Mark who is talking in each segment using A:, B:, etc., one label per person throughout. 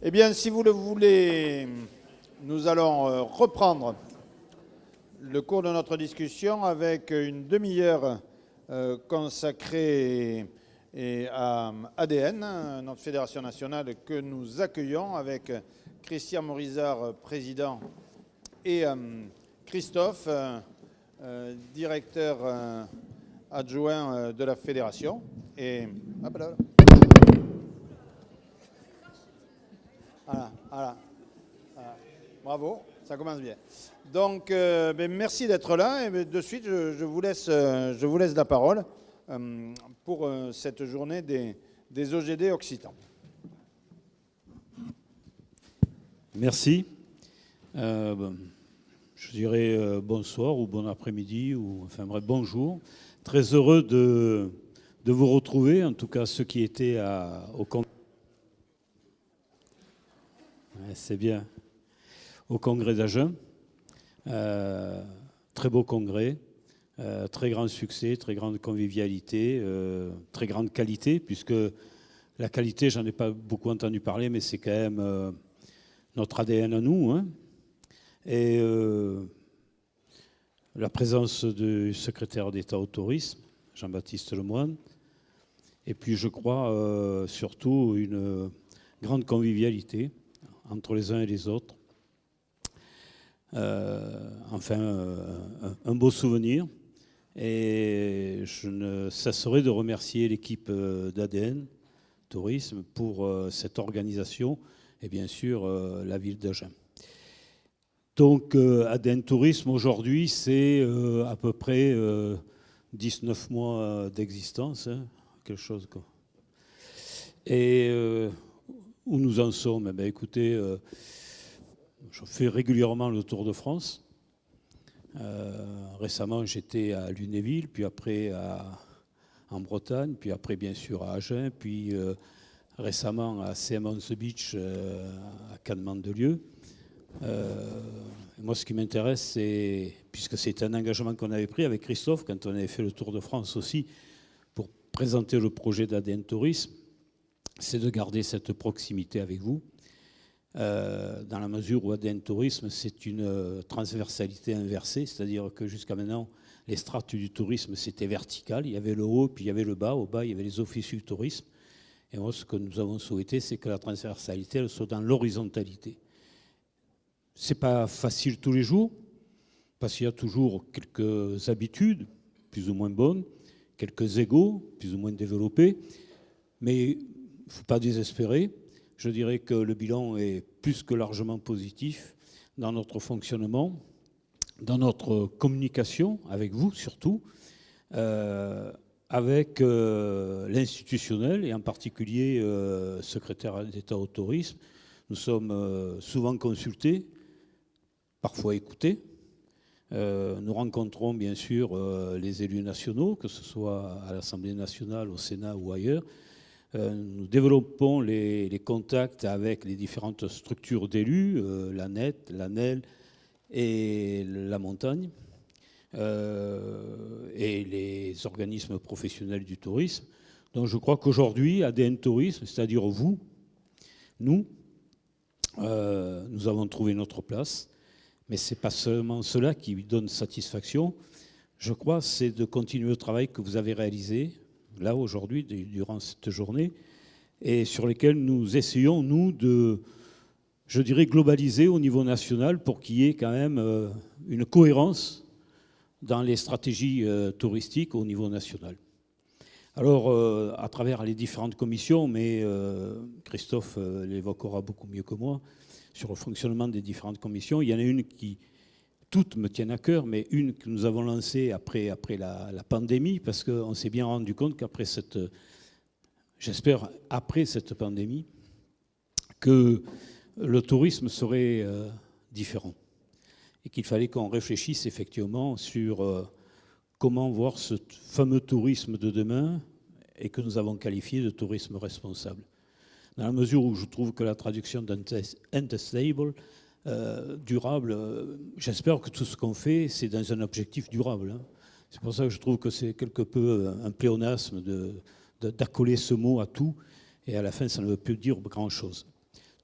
A: Eh bien, si vous le voulez, nous allons reprendre le cours de notre discussion avec une demi-heure consacrée à ADN, notre fédération nationale que nous accueillons avec Christian Morizard, président, et Christophe, directeur adjoint de la fédération. Et hop là. Voilà. Bravo, ça commence bien. Donc, merci d'être là. Et de suite, je vous laisse la parole pour cette journée des OGD Occitans.
B: Merci. Je dirais bonsoir ou bon après-midi, ou enfin bref, bonjour. Très heureux de vous retrouver, en tout cas ceux qui étaient au congrès. C'est bien. Au congrès d'Agen. Très beau congrès, très grand succès, très grande convivialité, très grande qualité, puisque la qualité, j'en ai pas beaucoup entendu parler, mais c'est quand même notre ADN à nous. Hein. Et la présence du secrétaire d'État au tourisme, Jean-Baptiste Lemoine, et puis je crois surtout une grande convivialité entre les uns et les autres. Un beau souvenir. Et je ne cesserai de remercier l'équipe d'ADN Tourisme pour cette organisation et bien sûr la ville d'Agen. Donc ADN Tourisme aujourd'hui, c'est à peu près 19 mois d'existence, hein, quelque chose quoi. Et où nous en sommes? Eh bien, écoutez, je fais régulièrement le Tour de France. Récemment, j'étais à Lunéville, puis après en Bretagne, puis après, bien sûr, à Agen, puis récemment à Seamans Beach, à Cannes-Mandelieu. Moi, ce qui m'intéresse, c'est, puisque c'est un engagement qu'on avait pris avec Christophe quand on avait fait le Tour de France aussi, pour présenter le projet d'ADN Tourisme, c'est de garder cette proximité avec vous. Dans la mesure où ADN Tourisme, c'est une transversalité inversée, c'est-à-dire que jusqu'à maintenant, les strates du tourisme, c'était vertical. Il y avait le haut, puis il y avait le bas. Au bas, il y avait les officiers du tourisme. Et moi, ce que nous avons souhaité, c'est que la transversalité, elle soit dans l'horizontalité. C'est pas facile tous les jours, parce qu'il y a toujours quelques habitudes, plus ou moins bonnes, quelques égos, plus ou moins développés, mais il ne faut pas désespérer. Je dirais que le bilan est plus que largement positif dans notre fonctionnement, dans notre communication avec vous surtout, avec l'institutionnel et en particulier secrétaire d'État au tourisme. Nous sommes souvent consultés, parfois écoutés. Nous rencontrons bien sûr les élus nationaux, que ce soit à l'Assemblée nationale, au Sénat ou ailleurs. Nous développons les contacts avec les différentes structures d'élus, l'ANET, l'ANEL et la montagne, et les organismes professionnels du tourisme. Donc je crois qu'aujourd'hui, ADN Tourisme, c'est-à-dire vous, nous avons trouvé notre place. Mais ce n'est pas seulement cela qui lui donne satisfaction. Je crois c'est de continuer le travail que vous avez réalisé là aujourd'hui, durant cette journée, et sur lesquels nous essayons, nous, de, je dirais, globaliser au niveau national pour qu'il y ait quand même une cohérence dans les stratégies touristiques au niveau national. Alors, à travers les différentes commissions, mais Christophe l'évoquera beaucoup mieux que moi, sur le fonctionnement des différentes commissions, il y en a une qui toutes me tiennent à cœur, mais une que nous avons lancée après la pandémie, parce qu'on s'est bien rendu compte qu'après après cette pandémie, que le tourisme serait différent et qu'il fallait qu'on réfléchisse effectivement sur comment voir ce fameux tourisme de demain et que nous avons qualifié de tourisme responsable. Dans la mesure où je trouve que la traduction d'unsustainable, durable, j'espère que tout ce qu'on fait, c'est dans un objectif durable. Hein. C'est pour ça que je trouve que c'est quelque peu un pléonasme d'accoler ce mot à tout, et à la fin, ça ne veut plus dire grand-chose.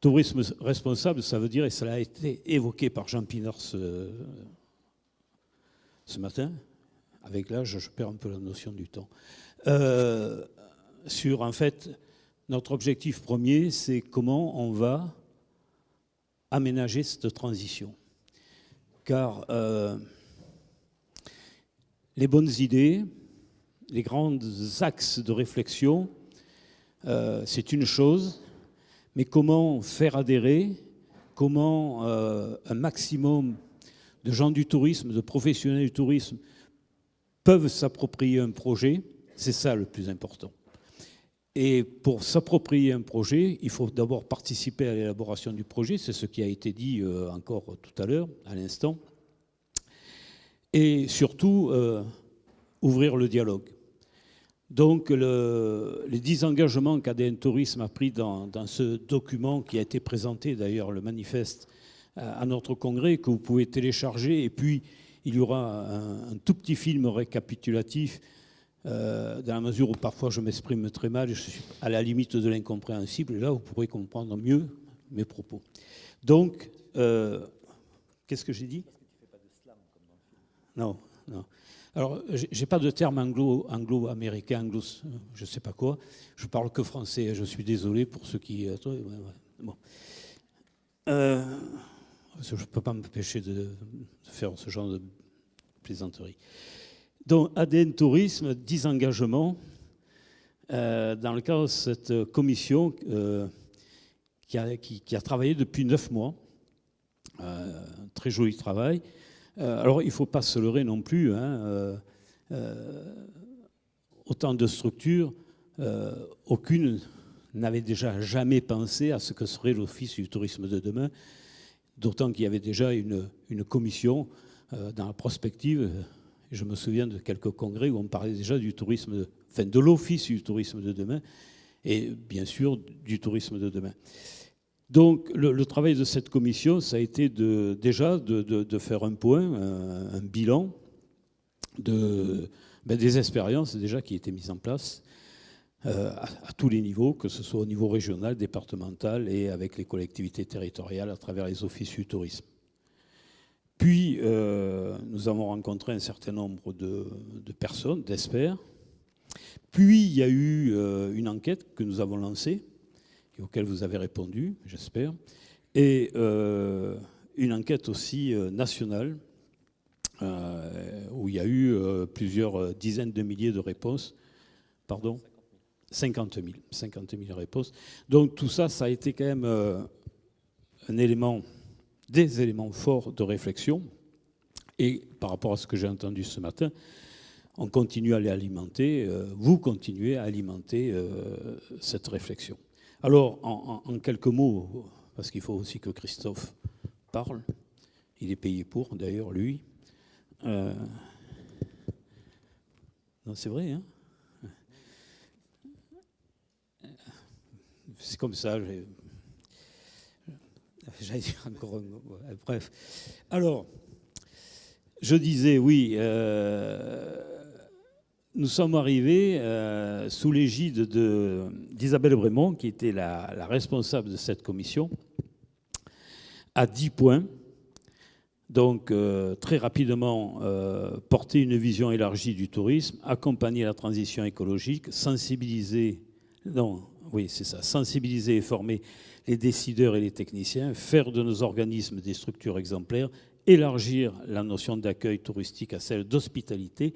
B: Tourisme responsable, ça veut dire, et cela a été évoqué par Jean Pinard ce matin, avec l'âge, je perds un peu la notion du temps, sur, en fait, notre objectif premier, c'est comment on va aménager cette transition. Car les bonnes idées, les grands axes de réflexion, c'est une chose, mais comment faire adhérer, comment un maximum de gens du tourisme, de professionnels du tourisme, peuvent s'approprier un projet, c'est ça le plus important. Et pour s'approprier un projet, il faut d'abord participer à l'élaboration du projet, c'est ce qui a été dit encore tout à l'heure, à l'instant, et surtout ouvrir le dialogue. Donc les 10 engagements qu'ADN Tourisme a pris dans ce document qui a été présenté, d'ailleurs le manifeste, à notre congrès, que vous pouvez télécharger, et puis il y aura un tout petit film récapitulatif, dans la mesure où parfois je m'exprime très mal, je suis à la limite de l'incompréhensible, et là vous pourrez comprendre mieux mes propos. Donc, qu'est-ce que j'ai dit? Non, non. Alors, j'ai pas de terme anglo-américain, je sais pas quoi. Je parle que français, je suis désolé pour ceux qui... Bon. Je ne peux pas m'empêcher de faire ce genre de plaisanterie. Donc, ADN Tourisme, 10 engagements dans le cadre de cette commission qui a travaillé depuis 9 mois. Très joli travail. Alors, il ne faut pas se leurrer non plus. Autant de structures, aucune n'avait déjà jamais pensé à ce que serait l'Office du tourisme de demain, d'autant qu'il y avait déjà une commission dans la prospective. Je me souviens de quelques congrès où on parlait déjà du tourisme, enfin de l'Office du tourisme de demain, et bien sûr du tourisme de demain. Donc le travail de cette commission, ça a été déjà de faire un point, un bilan des expériences déjà qui étaient mises en place à tous les niveaux, que ce soit au niveau régional, départemental et avec les collectivités territoriales à travers les offices du tourisme. Puis nous avons rencontré un certain nombre de personnes, d'experts. Puis il y a eu une enquête que nous avons lancée, auquel vous avez répondu, j'espère, et une enquête aussi nationale, où il y a eu plusieurs dizaines de milliers de réponses. Pardon ? 50 000 réponses. Donc tout ça, ça a été quand même des éléments forts de réflexion. Et par rapport à ce que j'ai entendu ce matin, on continue à les alimenter, vous continuez à alimenter cette réflexion. Alors, en quelques mots, parce qu'il faut aussi que Christophe parle, il est payé pour, d'ailleurs, lui. Non, c'est vrai, hein? C'est comme ça, j'allais dire encore... Bref. Alors, je disais, oui... Nous sommes arrivés sous l'égide d'Isabelle Brémond, qui était la responsable de cette commission, à 10 points. Donc, très rapidement, porter une vision élargie du tourisme, accompagner la transition écologique, sensibiliser et former les décideurs et les techniciens, faire de nos organismes des structures exemplaires, élargir la notion d'accueil touristique à celle d'hospitalité,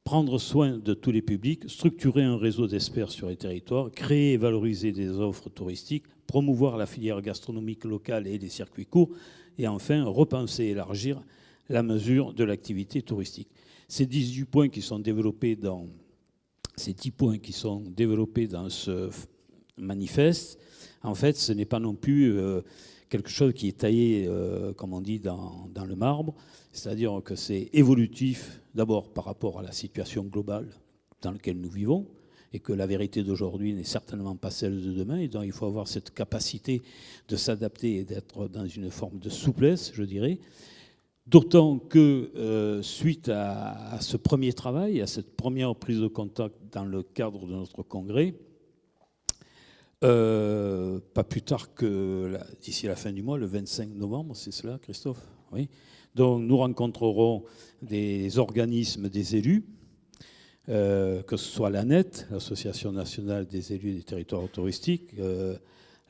B: prendre soin de tous les publics, structurer un réseau d'experts sur les territoires, créer et valoriser des offres touristiques, promouvoir la filière gastronomique locale et les circuits courts, et enfin repenser et élargir la mesure de l'activité touristique. Ces 10 points qui sont développés dans ce manifeste, en fait, ce n'est pas non plus quelque chose qui est taillé, comme on dit, dans le marbre. C'est-à-dire que c'est évolutif, d'abord par rapport à la situation globale dans laquelle nous vivons, et que la vérité d'aujourd'hui n'est certainement pas celle de demain, et donc il faut avoir cette capacité de s'adapter et d'être dans une forme de souplesse, je dirais. D'autant que, suite à ce premier travail, à cette première prise de contact dans le cadre de notre congrès, Pas plus tard que d'ici la fin du mois, le 25 novembre, c'est cela, Christophe? Oui. Donc nous rencontrerons des organismes des élus, que ce soit l'ANET, l'Association nationale des élus des territoires touristiques,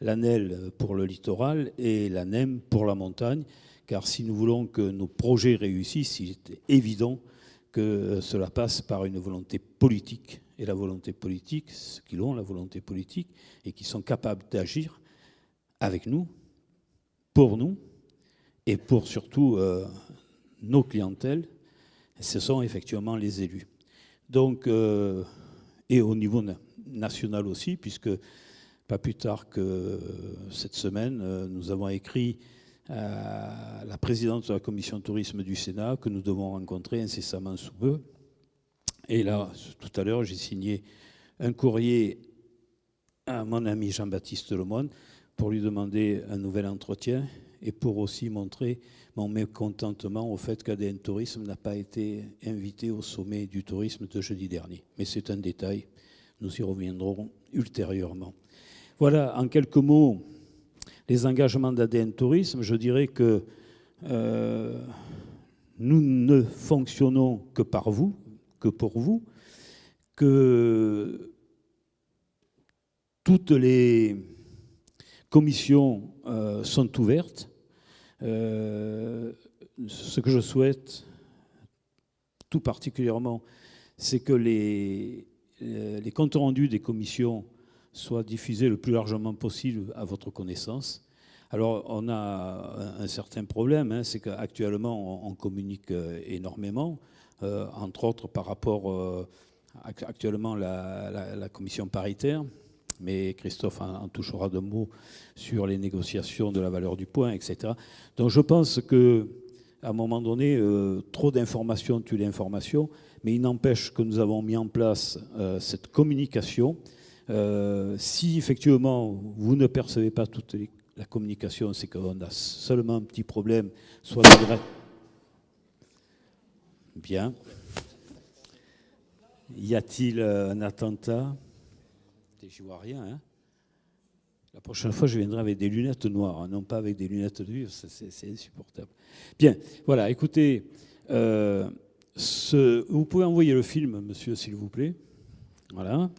B: l'ANEL pour le littoral et l'ANEM pour la montagne, car si nous voulons que nos projets réussissent, il est évident que cela passe par une volonté politique. Et la volonté politique, ceux qui l'ont, la volonté politique, et qui sont capables d'agir avec nous, pour nous, et pour surtout nos clientèles, ce sont effectivement les élus. Donc, et au niveau national aussi, puisque pas plus tard que cette semaine, nous avons écrit à la présidente de la commission tourisme du Sénat que nous devons rencontrer incessamment sous peu. Et là, tout à l'heure, j'ai signé un courrier à mon ami Jean-Baptiste Lemoine pour lui demander un nouvel entretien et pour aussi montrer mon mécontentement au fait qu'ADN Tourisme n'a pas été invité au sommet du tourisme de jeudi dernier. Mais c'est un détail, nous y reviendrons ultérieurement. Voilà, en quelques mots, les engagements d'ADN Tourisme. Je dirais que nous ne fonctionnons que par vous, que pour vous, que toutes les commissions sont ouvertes. Ce que je souhaite tout particulièrement, c'est que les comptes rendus des commissions soient diffusés le plus largement possible à votre connaissance. Alors, on a un certain problème, hein, c'est qu'actuellement, on communique énormément, entre autres par rapport actuellement la commission paritaire, mais Christophe en touchera deux mots sur les négociations de la valeur du point, etc. Donc je pense qu'à un moment donné, trop d'informations tue l'information, mais il n'empêche que nous avons mis en place cette communication. Si effectivement vous ne percevez pas toute la communication, c'est qu'on a seulement un petit problème, soit de... Bien. Y a-t-il un attentat? Je vois rien. Hein. La prochaine fois, je viendrai avec des lunettes noires, hein, non pas avec des lunettes de vue, c'est insupportable. Bien, voilà, écoutez, vous pouvez envoyer le film, monsieur, s'il vous plaît. Voilà.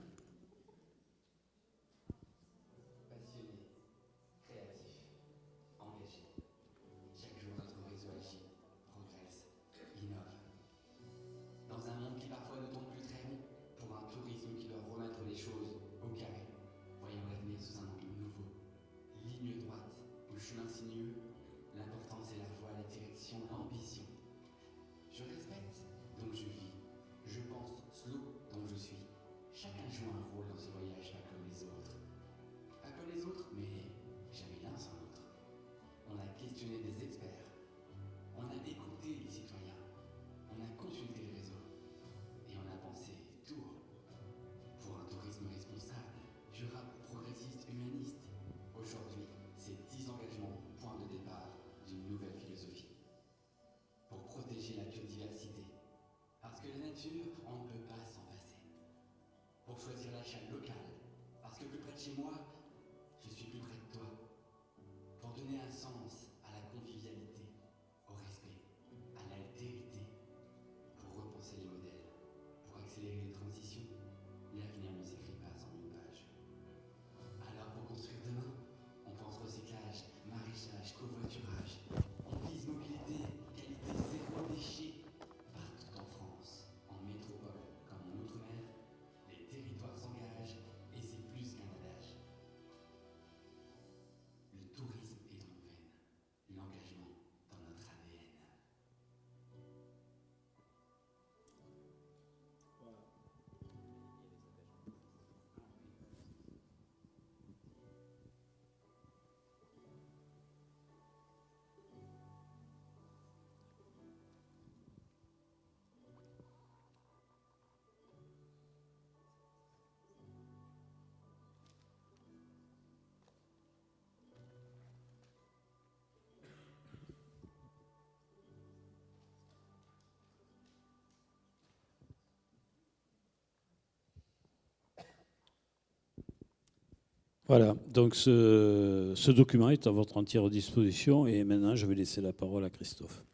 B: Voilà, donc ce document est à votre entière disposition et maintenant je vais laisser la parole à Christophe.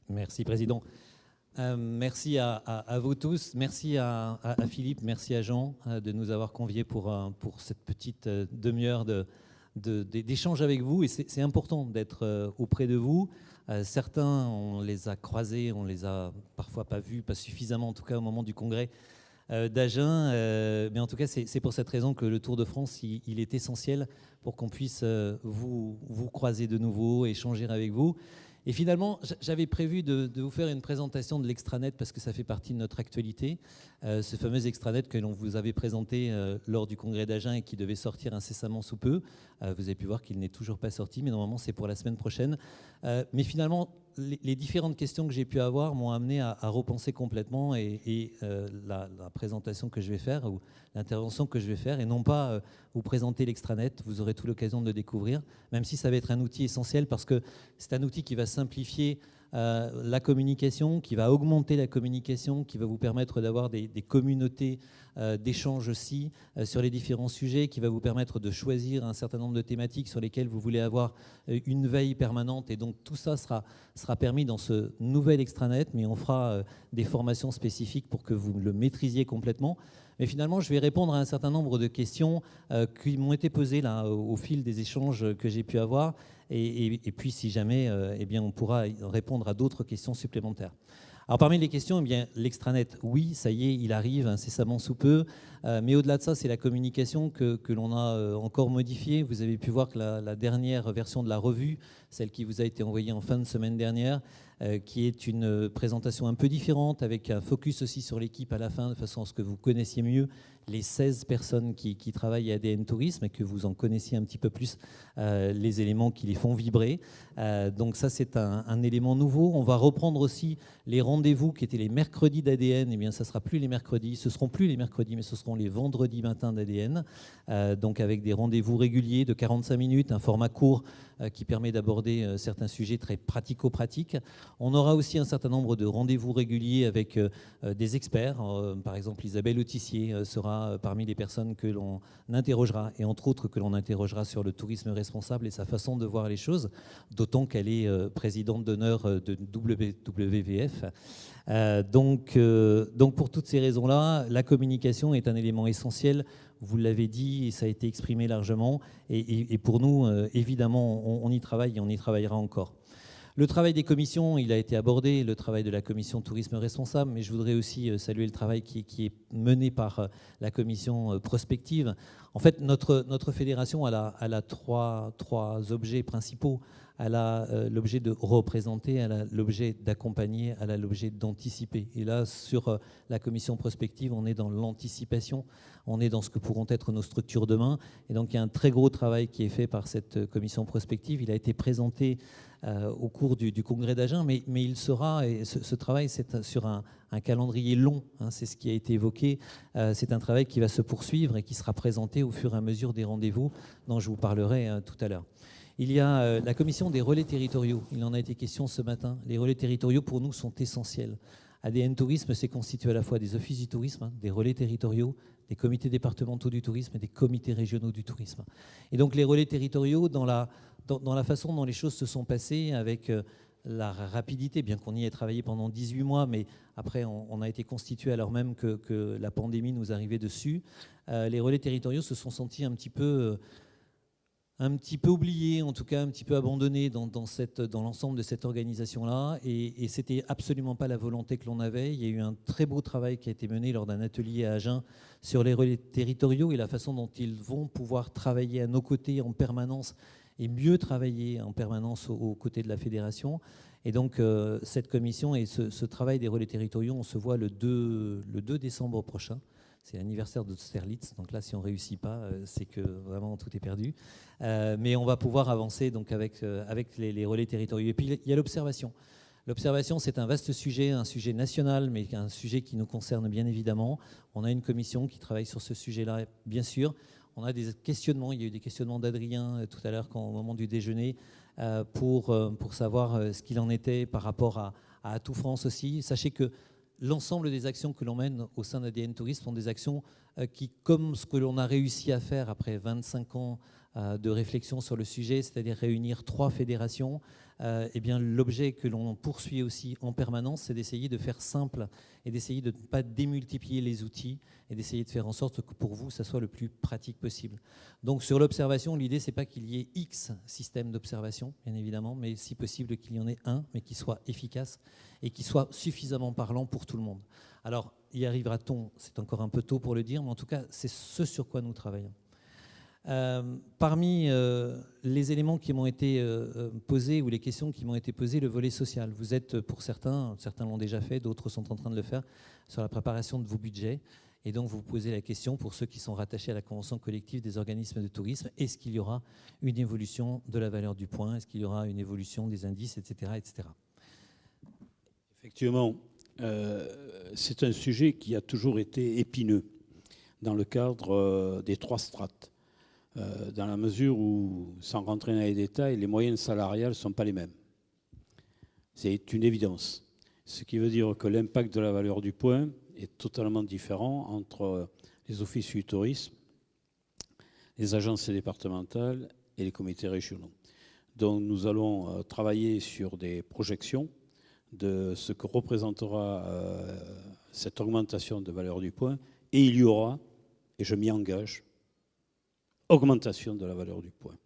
C: Merci, Président. Merci à vous tous, merci à Philippe, merci à Jean de nous avoir conviés pour cette petite demi-heure d'échange avec vous. Et c'est important d'être auprès de vous. Certains, on les a croisés, on les a parfois pas vus, pas suffisamment en tout cas au moment du congrès d'Agen. Mais en tout cas, c'est pour cette raison que le Tour de France, il est essentiel pour qu'on puisse vous croiser de nouveau, échanger avec vous. Et finalement, j'avais prévu de vous faire une présentation de l'extranet parce que ça fait partie de notre actualité. Ce fameux extranet que l'on vous avait présenté lors du congrès d'Agen et qui devait sortir incessamment sous peu. Vous avez pu voir qu'il n'est toujours pas sorti, mais normalement c'est pour la semaine prochaine. Mais finalement, les différentes questions que j'ai pu avoir m'ont amené à repenser complètement et la présentation que je vais faire ou l'intervention que je vais faire et non pas vous présenter l'extranet. Vous aurez toute l'occasion de le découvrir, même si ça va être un outil essentiel parce que c'est un outil qui va simplifier la communication, qui va augmenter la communication, qui va vous permettre d'avoir des communautés d'échange aussi sur les différents sujets, qui va vous permettre de choisir un certain nombre de thématiques sur lesquelles vous voulez avoir une veille permanente. Et donc tout ça sera permis dans ce nouvel extranet, mais on fera des formations spécifiques pour que vous le maîtrisiez complètement. Mais finalement, je vais répondre à un certain nombre de questions qui m'ont été posées là, au fil des échanges que j'ai pu avoir. Et puis, si jamais, eh bien, on pourra répondre à d'autres questions supplémentaires. Alors, parmi les questions, eh bien, l'extranet, oui, ça y est, il arrive incessamment sous peu. Mais au-delà de ça, c'est la communication que l'on a encore modifiée. Vous avez pu voir que la dernière version de la revue, celle qui vous a été envoyée en fin de semaine dernière, qui est une présentation un peu différente, avec un focus aussi sur l'équipe à la fin, de façon à ce que vous connaissiez mieux les 16 personnes qui travaillent à ADN Tourisme et que vous en connaissiez un petit peu plus les éléments qui les font vibrer. Donc ça, c'est un élément nouveau. On va reprendre aussi les rendez-vous qui étaient les mercredis d'ADN. Eh bien, ça ne sera plus les mercredis. Ce ne seront plus les mercredis, mais ce seront les vendredis matins d'ADN. Donc avec des rendez-vous réguliers de 45 minutes, un format court qui permet d'aborder certains sujets très pratico-pratiques. On aura aussi un certain nombre de rendez-vous réguliers avec des experts. Par exemple, Isabelle Autissier sera parmi les personnes que l'on interrogera, et entre autres que l'on interrogera sur le tourisme responsable et sa façon de voir les choses, d'autant qu'elle est présidente d'honneur de WWF. Donc pour toutes ces raisons-là, la communication est un élément essentiel. Vous l'avez dit, et ça a été exprimé largement. Et pour nous, évidemment, on y travaille et on y travaillera encore. Le travail des commissions, il a été abordé, le travail de la commission tourisme responsable, mais je voudrais aussi saluer le travail qui est mené par la commission prospective. En fait, notre fédération, elle a trois objets principaux. Elle a l'objet de représenter, elle a l'objet d'accompagner, elle a l'objet d'anticiper. Et là, sur la commission prospective, on est dans l'anticipation, on est dans ce que pourront être nos structures demain. Et donc, il y a un très gros travail qui est fait par cette commission prospective. Il a été présenté au cours du congrès d'Agen, mais il sera, et ce travail, c'est sur un calendrier long, hein, c'est ce qui a été évoqué. C'est un travail qui va se poursuivre et qui sera présenté au fur et à mesure des rendez-vous dont je vous parlerai tout à l'heure. Il y a la commission des relais territoriaux. Il en a été question ce matin. Les relais territoriaux, pour nous, sont essentiels. ADN Tourisme, c'est constitué à la fois des offices du tourisme, des relais territoriaux, des comités départementaux du tourisme et des comités régionaux du tourisme. Et donc les relais territoriaux, dans la façon dont les choses se sont passées, avec la rapidité, bien qu'on y ait travaillé pendant 18 mois, mais après on a été constitué alors même que la pandémie nous arrivait dessus, les relais territoriaux se sont sentis un petit peu oublié, en tout cas un petit peu abandonné dans l'ensemble de cette organisation-là. Et c'était absolument pas la volonté que l'on avait. Il y a eu un très beau travail qui a été mené lors d'un atelier à Agen sur les relais territoriaux et la façon dont ils vont pouvoir travailler à nos côtés en permanence et mieux travailler en permanence aux côtés de la fédération. Et donc cette commission et ce travail des relais territoriaux, on se voit le 2 décembre prochain. C'est l'anniversaire d'Austerlitz, donc là, si on ne réussit pas, c'est que vraiment tout est perdu. Mais on va pouvoir avancer donc, avec les relais territoriaux. Et puis, il y a l'observation. L'observation, c'est un vaste sujet, un sujet national, mais un sujet qui nous concerne bien évidemment. On a une commission qui travaille sur ce sujet-là, bien sûr. On a des questionnements. Il y a eu des questionnements d'Adrien tout à l'heure, au moment du déjeuner, pour savoir ce qu'il en était par rapport à Atout France aussi. Sachez que l'ensemble des actions que l'on mène au sein d'ADN Tourisme sont des actions qui, comme ce que l'on a réussi à faire après 25 ans de réflexion sur le sujet, c'est-à-dire réunir 3 fédérations, eh bien, l'objet que l'on poursuit aussi en permanence, c'est d'essayer de faire simple et d'essayer de ne pas démultiplier les outils et d'essayer de faire en sorte que pour vous, ça soit le plus pratique possible. Donc sur l'observation, l'idée, c'est pas qu'il y ait X systèmes d'observation, bien évidemment, mais si possible qu'il y en ait un, mais qui soit efficace et qui soit suffisamment parlant pour tout le monde. Alors, y arrivera-t-on? C'est encore un peu tôt pour le dire, mais en tout cas, c'est ce sur quoi nous travaillons. Parmi les éléments qui m'ont été posés ou les questions qui m'ont été posées, le volet social. Vous êtes, pour certains l'ont déjà fait, d'autres sont en train de le faire, sur la préparation de vos budgets. Et donc, vous vous posez la question, pour ceux qui sont rattachés à la convention collective des organismes de tourisme, est-ce qu'il y aura une évolution de la valeur du point? Est-ce qu'il y aura une évolution des indices, etc. etc.
B: Effectivement, c'est un sujet qui a toujours été épineux dans le cadre des 3 strates. Dans la mesure où, sans rentrer dans les détails, les moyennes salariales ne sont pas les mêmes. C'est une évidence. Ce qui veut dire que l'impact de la valeur du point est totalement différent entre les offices du tourisme, les agences départementales et les comités régionaux. Donc nous allons travailler sur des projections de ce que représentera cette augmentation de valeur du point, et il y aura, et je m'y engage, augmentation de la valeur du point.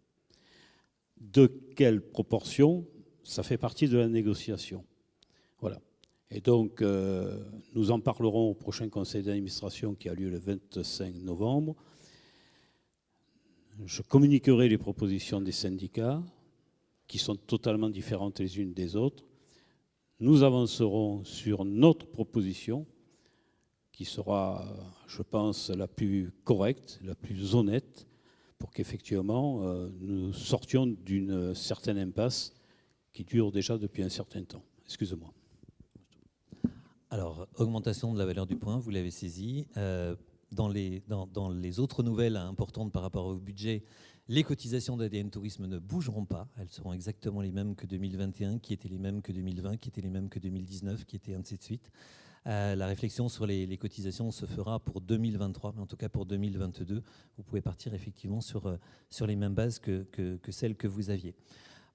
B: De quelle proportion? Ça fait partie de la négociation. Voilà. Et donc, nous en parlerons au prochain conseil d'administration qui a lieu le 25 novembre. Je communiquerai les propositions des syndicats, qui sont totalement différentes les unes des autres. Nous avancerons sur notre proposition, qui sera, je pense, la plus correcte, la plus honnête, pour qu'effectivement nous sortions d'une certaine impasse qui dure déjà depuis un certain temps. Excusez-moi.
C: Alors, augmentation de la valeur du point, vous l'avez saisi. Dans les autres nouvelles importantes par rapport au budget, les cotisations d'ADN Tourisme ne bougeront pas. Elles seront exactement les mêmes que 2021, qui étaient les mêmes que 2020, qui étaient les mêmes que 2019, qui étaient ainsi de suite. La réflexion sur les cotisations se fera pour 2023, mais en tout cas pour 2022, vous pouvez partir effectivement sur les mêmes bases que celles que vous aviez.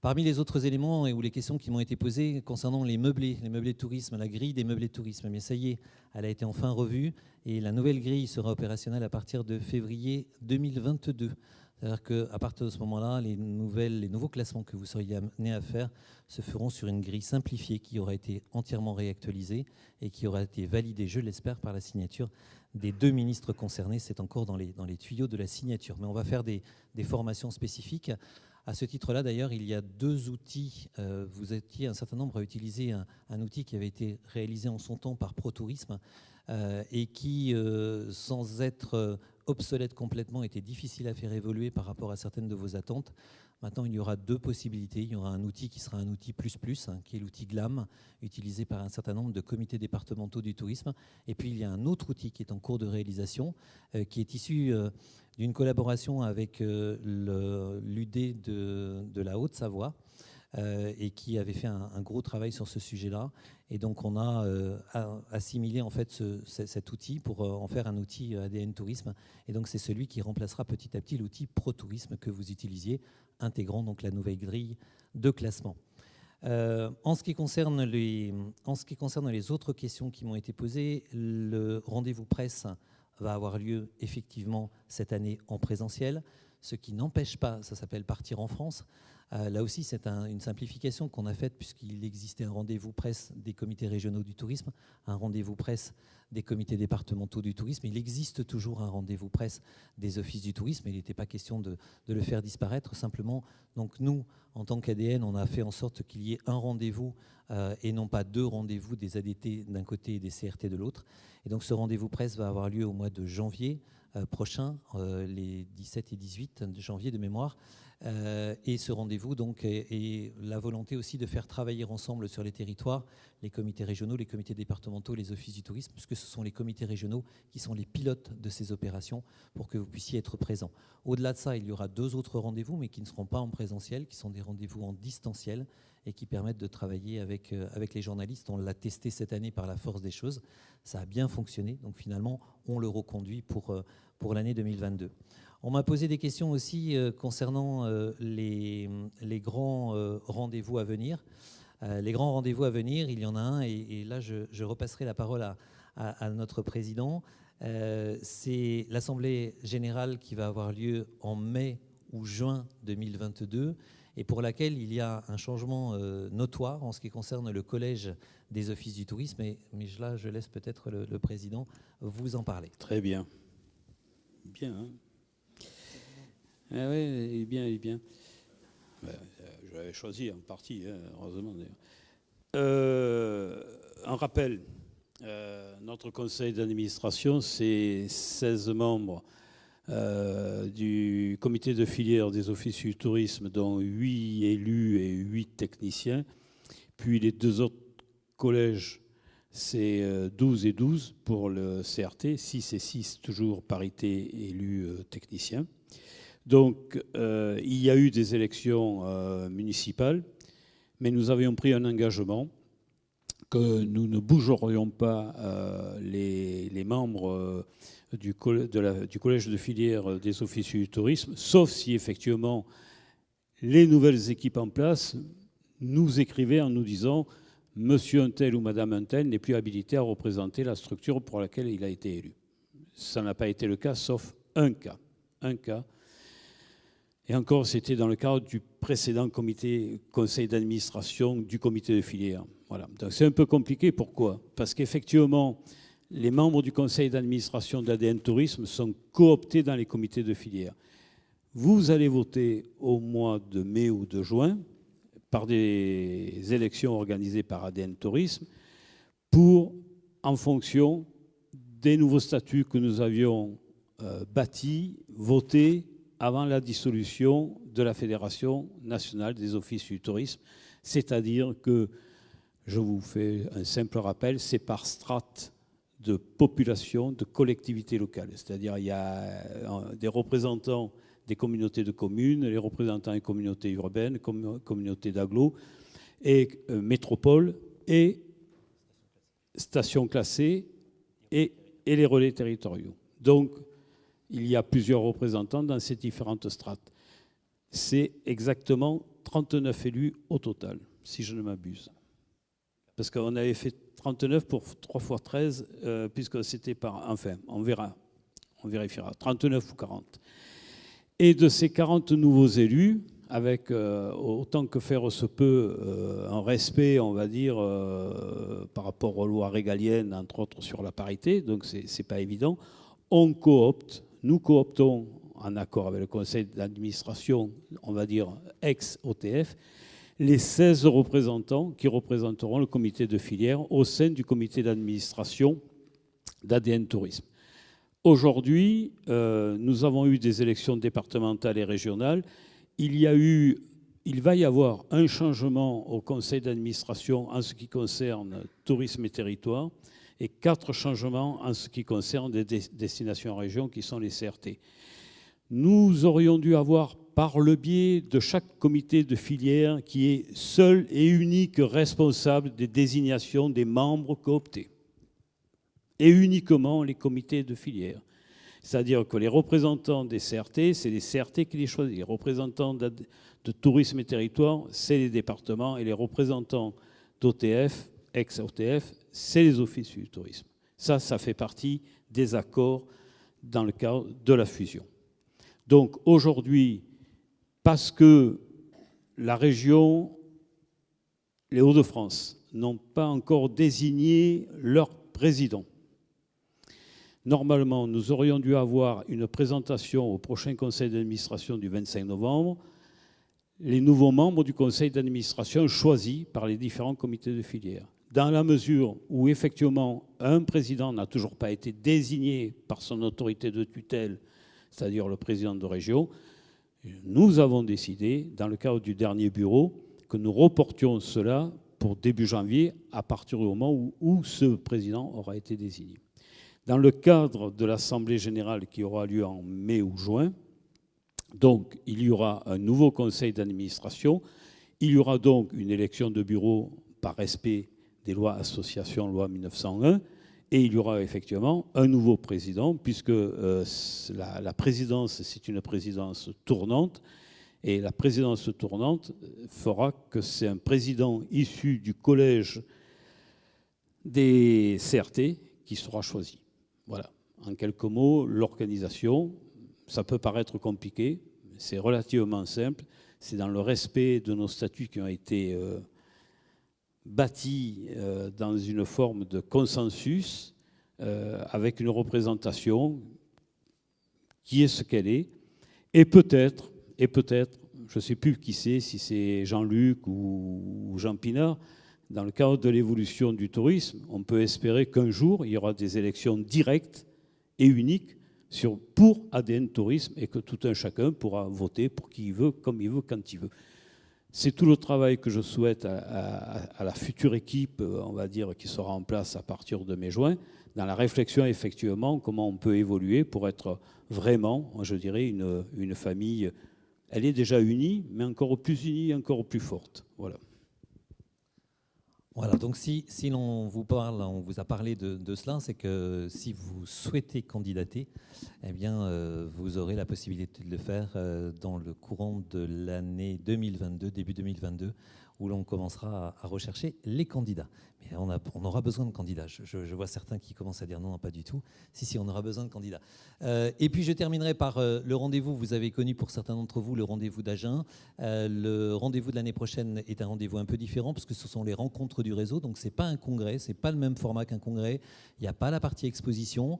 C: Parmi les autres éléments ou les questions qui m'ont été posées concernant les meublés de tourisme, la grille des meublés de tourisme, mais ça y est, elle a été enfin revue et la nouvelle grille sera opérationnelle à partir de février 2022. C'est-à-dire qu'à partir de ce moment-là, les nouveaux classements que vous seriez amenés à faire se feront sur une grille simplifiée qui aura été entièrement réactualisée et qui aura été validée, je l'espère, par la signature des 2 ministres concernés. C'est encore dans les tuyaux de la signature. Mais on va faire des formations spécifiques. À ce titre-là, d'ailleurs, il y a 2 outils. Vous étiez un certain nombre à utiliser un outil qui avait été réalisé en son temps par ProTourisme et qui, sans être obsolète complètement, était difficile à faire évoluer par rapport à certaines de vos attentes. Maintenant, il y aura 2 possibilités. Il y aura un outil qui sera un outil plus, qui est l'outil GLAM, utilisé par un certain nombre de comités départementaux du tourisme. Et puis, il y a un autre outil qui est en cours de réalisation, qui est issu d'une collaboration avec l'UD de la Haute-Savoie, et qui avait fait un gros travail sur ce sujet-là. Et donc, on a assimilé en fait cet outil pour en faire un outil ADN Tourisme. Et donc, c'est celui qui remplacera petit à petit l'outil ProTourisme que vous utilisiez, intégrant donc la nouvelle grille de classement. En ce qui concerne les autres questions qui m'ont été posées, le rendez-vous presse va avoir lieu effectivement cette année en présentiel, ce qui n'empêche pas, ça s'appelle Partir en France. Là aussi, c'est une simplification qu'on a faite puisqu'il existait un rendez-vous presse des comités régionaux du tourisme, un rendez-vous presse des comités départementaux du tourisme. Il existe toujours un rendez-vous presse des offices du tourisme. Il n'était pas question de le faire disparaître. Simplement, donc nous, en tant qu'ADN, on a fait en sorte qu'il y ait un rendez-vous et non pas 2 rendez-vous des ADT d'un côté et des CRT de l'autre. Et donc ce rendez-vous presse va avoir lieu au mois de janvier prochain, les 17 et 18 janvier de mémoire. Et ce rendez-vous donc est la volonté aussi de faire travailler ensemble sur les territoires les comités régionaux, les comités départementaux, les offices du tourisme, puisque ce sont les comités régionaux qui sont les pilotes de ces opérations pour que vous puissiez être présents. Au-delà de ça, il y aura 2 autres rendez-vous, mais qui ne seront pas en présentiel, qui sont des rendez-vous en distanciel et qui permettent de travailler avec les journalistes. On l'a testé cette année par la force des choses. Ça a bien fonctionné. Donc finalement, on le reconduit pour l'année 2022. On m'a posé des questions aussi concernant les grands rendez-vous à venir. Les grands rendez-vous à venir, il y en a un, et là je repasserai la parole à notre président. C'est l'Assemblée générale qui va avoir lieu en mai ou juin 2022 et pour laquelle il y a un changement notoire en ce qui concerne le collège des offices du tourisme. Mais là, je laisse peut-être le président vous en parler.
B: Très bien. Bien, hein. Ah oui, il est bien, il est bien. Je l'avais choisi en partie, hein, heureusement d'ailleurs. Un rappel, notre conseil d'administration, c'est 16 membres du comité de filière des offices du tourisme, dont 8 élus et 8 techniciens. Puis les 2 autres collèges, c'est 12 et 12 pour le CRT, 6 et 6, toujours parité élus techniciens. Donc, il y a eu des élections municipales, mais nous avions pris un engagement que nous ne bougerions pas les membres du collège de filière des officiers du tourisme, sauf si effectivement les nouvelles équipes en place nous écrivaient en nous disant « Monsieur un-tel ou Madame un-tel n'est plus habilité à représenter la structure pour laquelle il a été élu ». Ça n'a pas été le cas, sauf un cas. Et encore, c'était dans le cadre du précédent conseil d'administration du comité de filière. Voilà. Donc c'est un peu compliqué. Pourquoi ? Parce qu'effectivement, les membres du conseil d'administration d'ADN Tourisme sont cooptés dans les comités de filière. Vous allez voter au mois de mai ou de juin par des élections organisées par ADN Tourisme en fonction des nouveaux statuts que nous avions bâtis, votés, avant la dissolution de la Fédération nationale des offices du tourisme. C'est-à-dire que, je vous fais un simple rappel, c'est par strate de population, de collectivités locales. C'est-à-dire il y a des représentants des communautés de communes, les représentants des communautés urbaines, communautés d'agglo, et métropoles, et stations classées, et les relais territoriaux. Donc, il y a plusieurs représentants dans ces différentes strates. C'est exactement 39 élus au total, si je ne m'abuse. Parce qu'on avait fait 39 pour 3 fois 13, puisque c'était par... Enfin, on verra, on vérifiera. 39 ou 40. Et de ces 40 nouveaux élus, avec autant que faire se peut, un respect, on va dire, par rapport aux lois régaliennes, entre autres sur la parité, donc c'est pas évident, nous cooptons, en accord avec le conseil d'administration, on va dire ex-OTF, les 16 représentants qui représenteront le comité de filière au sein du comité d'administration d'ADN Tourisme. Aujourd'hui, nous avons eu des élections départementales et régionales. Il va y avoir un changement au conseil d'administration en ce qui concerne tourisme et territoire, et 4 changements en ce qui concerne des destinations en région qui sont les CRT. Nous aurions dû avoir, par le biais de chaque comité de filière, qui est seul et unique responsable des désignations des membres cooptés, et uniquement les comités de filière. C'est-à-dire que les représentants des CRT, c'est les CRT qui les choisissent. Les représentants de tourisme et territoire, c'est les départements, et les représentants d'OTF, ex-OTF, c'est les offices du tourisme. Ça fait partie des accords dans le cadre de la fusion. Donc aujourd'hui, parce que la région, les Hauts-de-France, n'ont pas encore désigné leur président, normalement, nous aurions dû avoir une présentation au prochain conseil d'administration du 25 novembre, les nouveaux membres du conseil d'administration choisis par les différents comités de filière. Dans la mesure où, effectivement, un président n'a toujours pas été désigné par son autorité de tutelle, c'est-à-dire le président de région, Nous avons décidé, dans le cadre du dernier bureau, que nous reportions cela pour début janvier, à partir du moment où ce président aura été désigné. Dans le cadre de l'Assemblée générale qui aura lieu en mai ou juin, donc il y aura un nouveau conseil d'administration, il y aura donc une élection de bureau par respect des lois associations, loi 1901, et il y aura effectivement un nouveau président, puisque la présidence, c'est une présidence tournante, et la présidence tournante fera que c'est un président issu du collège des CRT qui sera choisi. Voilà. En quelques mots, l'organisation, ça peut paraître compliqué, c'est relativement simple, c'est dans le respect de nos statuts qui ont été bâtis dans une forme de consensus, avec une représentation qui est ce qu'elle est, et peut-être, je ne sais plus qui c'est, si c'est Jean-Luc ou Jean Pinard, dans le cadre de l'évolution du tourisme, on peut espérer qu'un jour, il y aura des élections directes et uniques pour ADN Tourisme et que tout un chacun pourra voter pour qui il veut, comme il veut, quand il veut. C'est tout le travail que je souhaite à la future équipe, on va dire, qui sera en place à partir de mai-juin, dans la réflexion, effectivement, comment on peut évoluer pour être vraiment, je dirais, une famille. Elle est déjà unie, mais encore plus unie, encore plus forte. Voilà.
C: Voilà, donc si l'on vous parle, on vous a parlé de cela, c'est que si vous souhaitez candidater, eh bien, vous aurez la possibilité de le faire dans le courant de l'année 2022, début 2022, où l'on commencera à rechercher les candidats. Mais on aura besoin de candidats. Je vois certains qui commencent à dire non, pas du tout. Si, on aura besoin de candidats. Et puis je terminerai par le rendez-vous. Vous avez connu pour certains d'entre vous le rendez-vous d'Agen. Le rendez-vous de l'année prochaine est un rendez-vous un peu différent parce que ce sont les rencontres du réseau. Donc c'est pas un congrès, c'est pas le même format qu'un congrès. Il n'y a pas la partie exposition,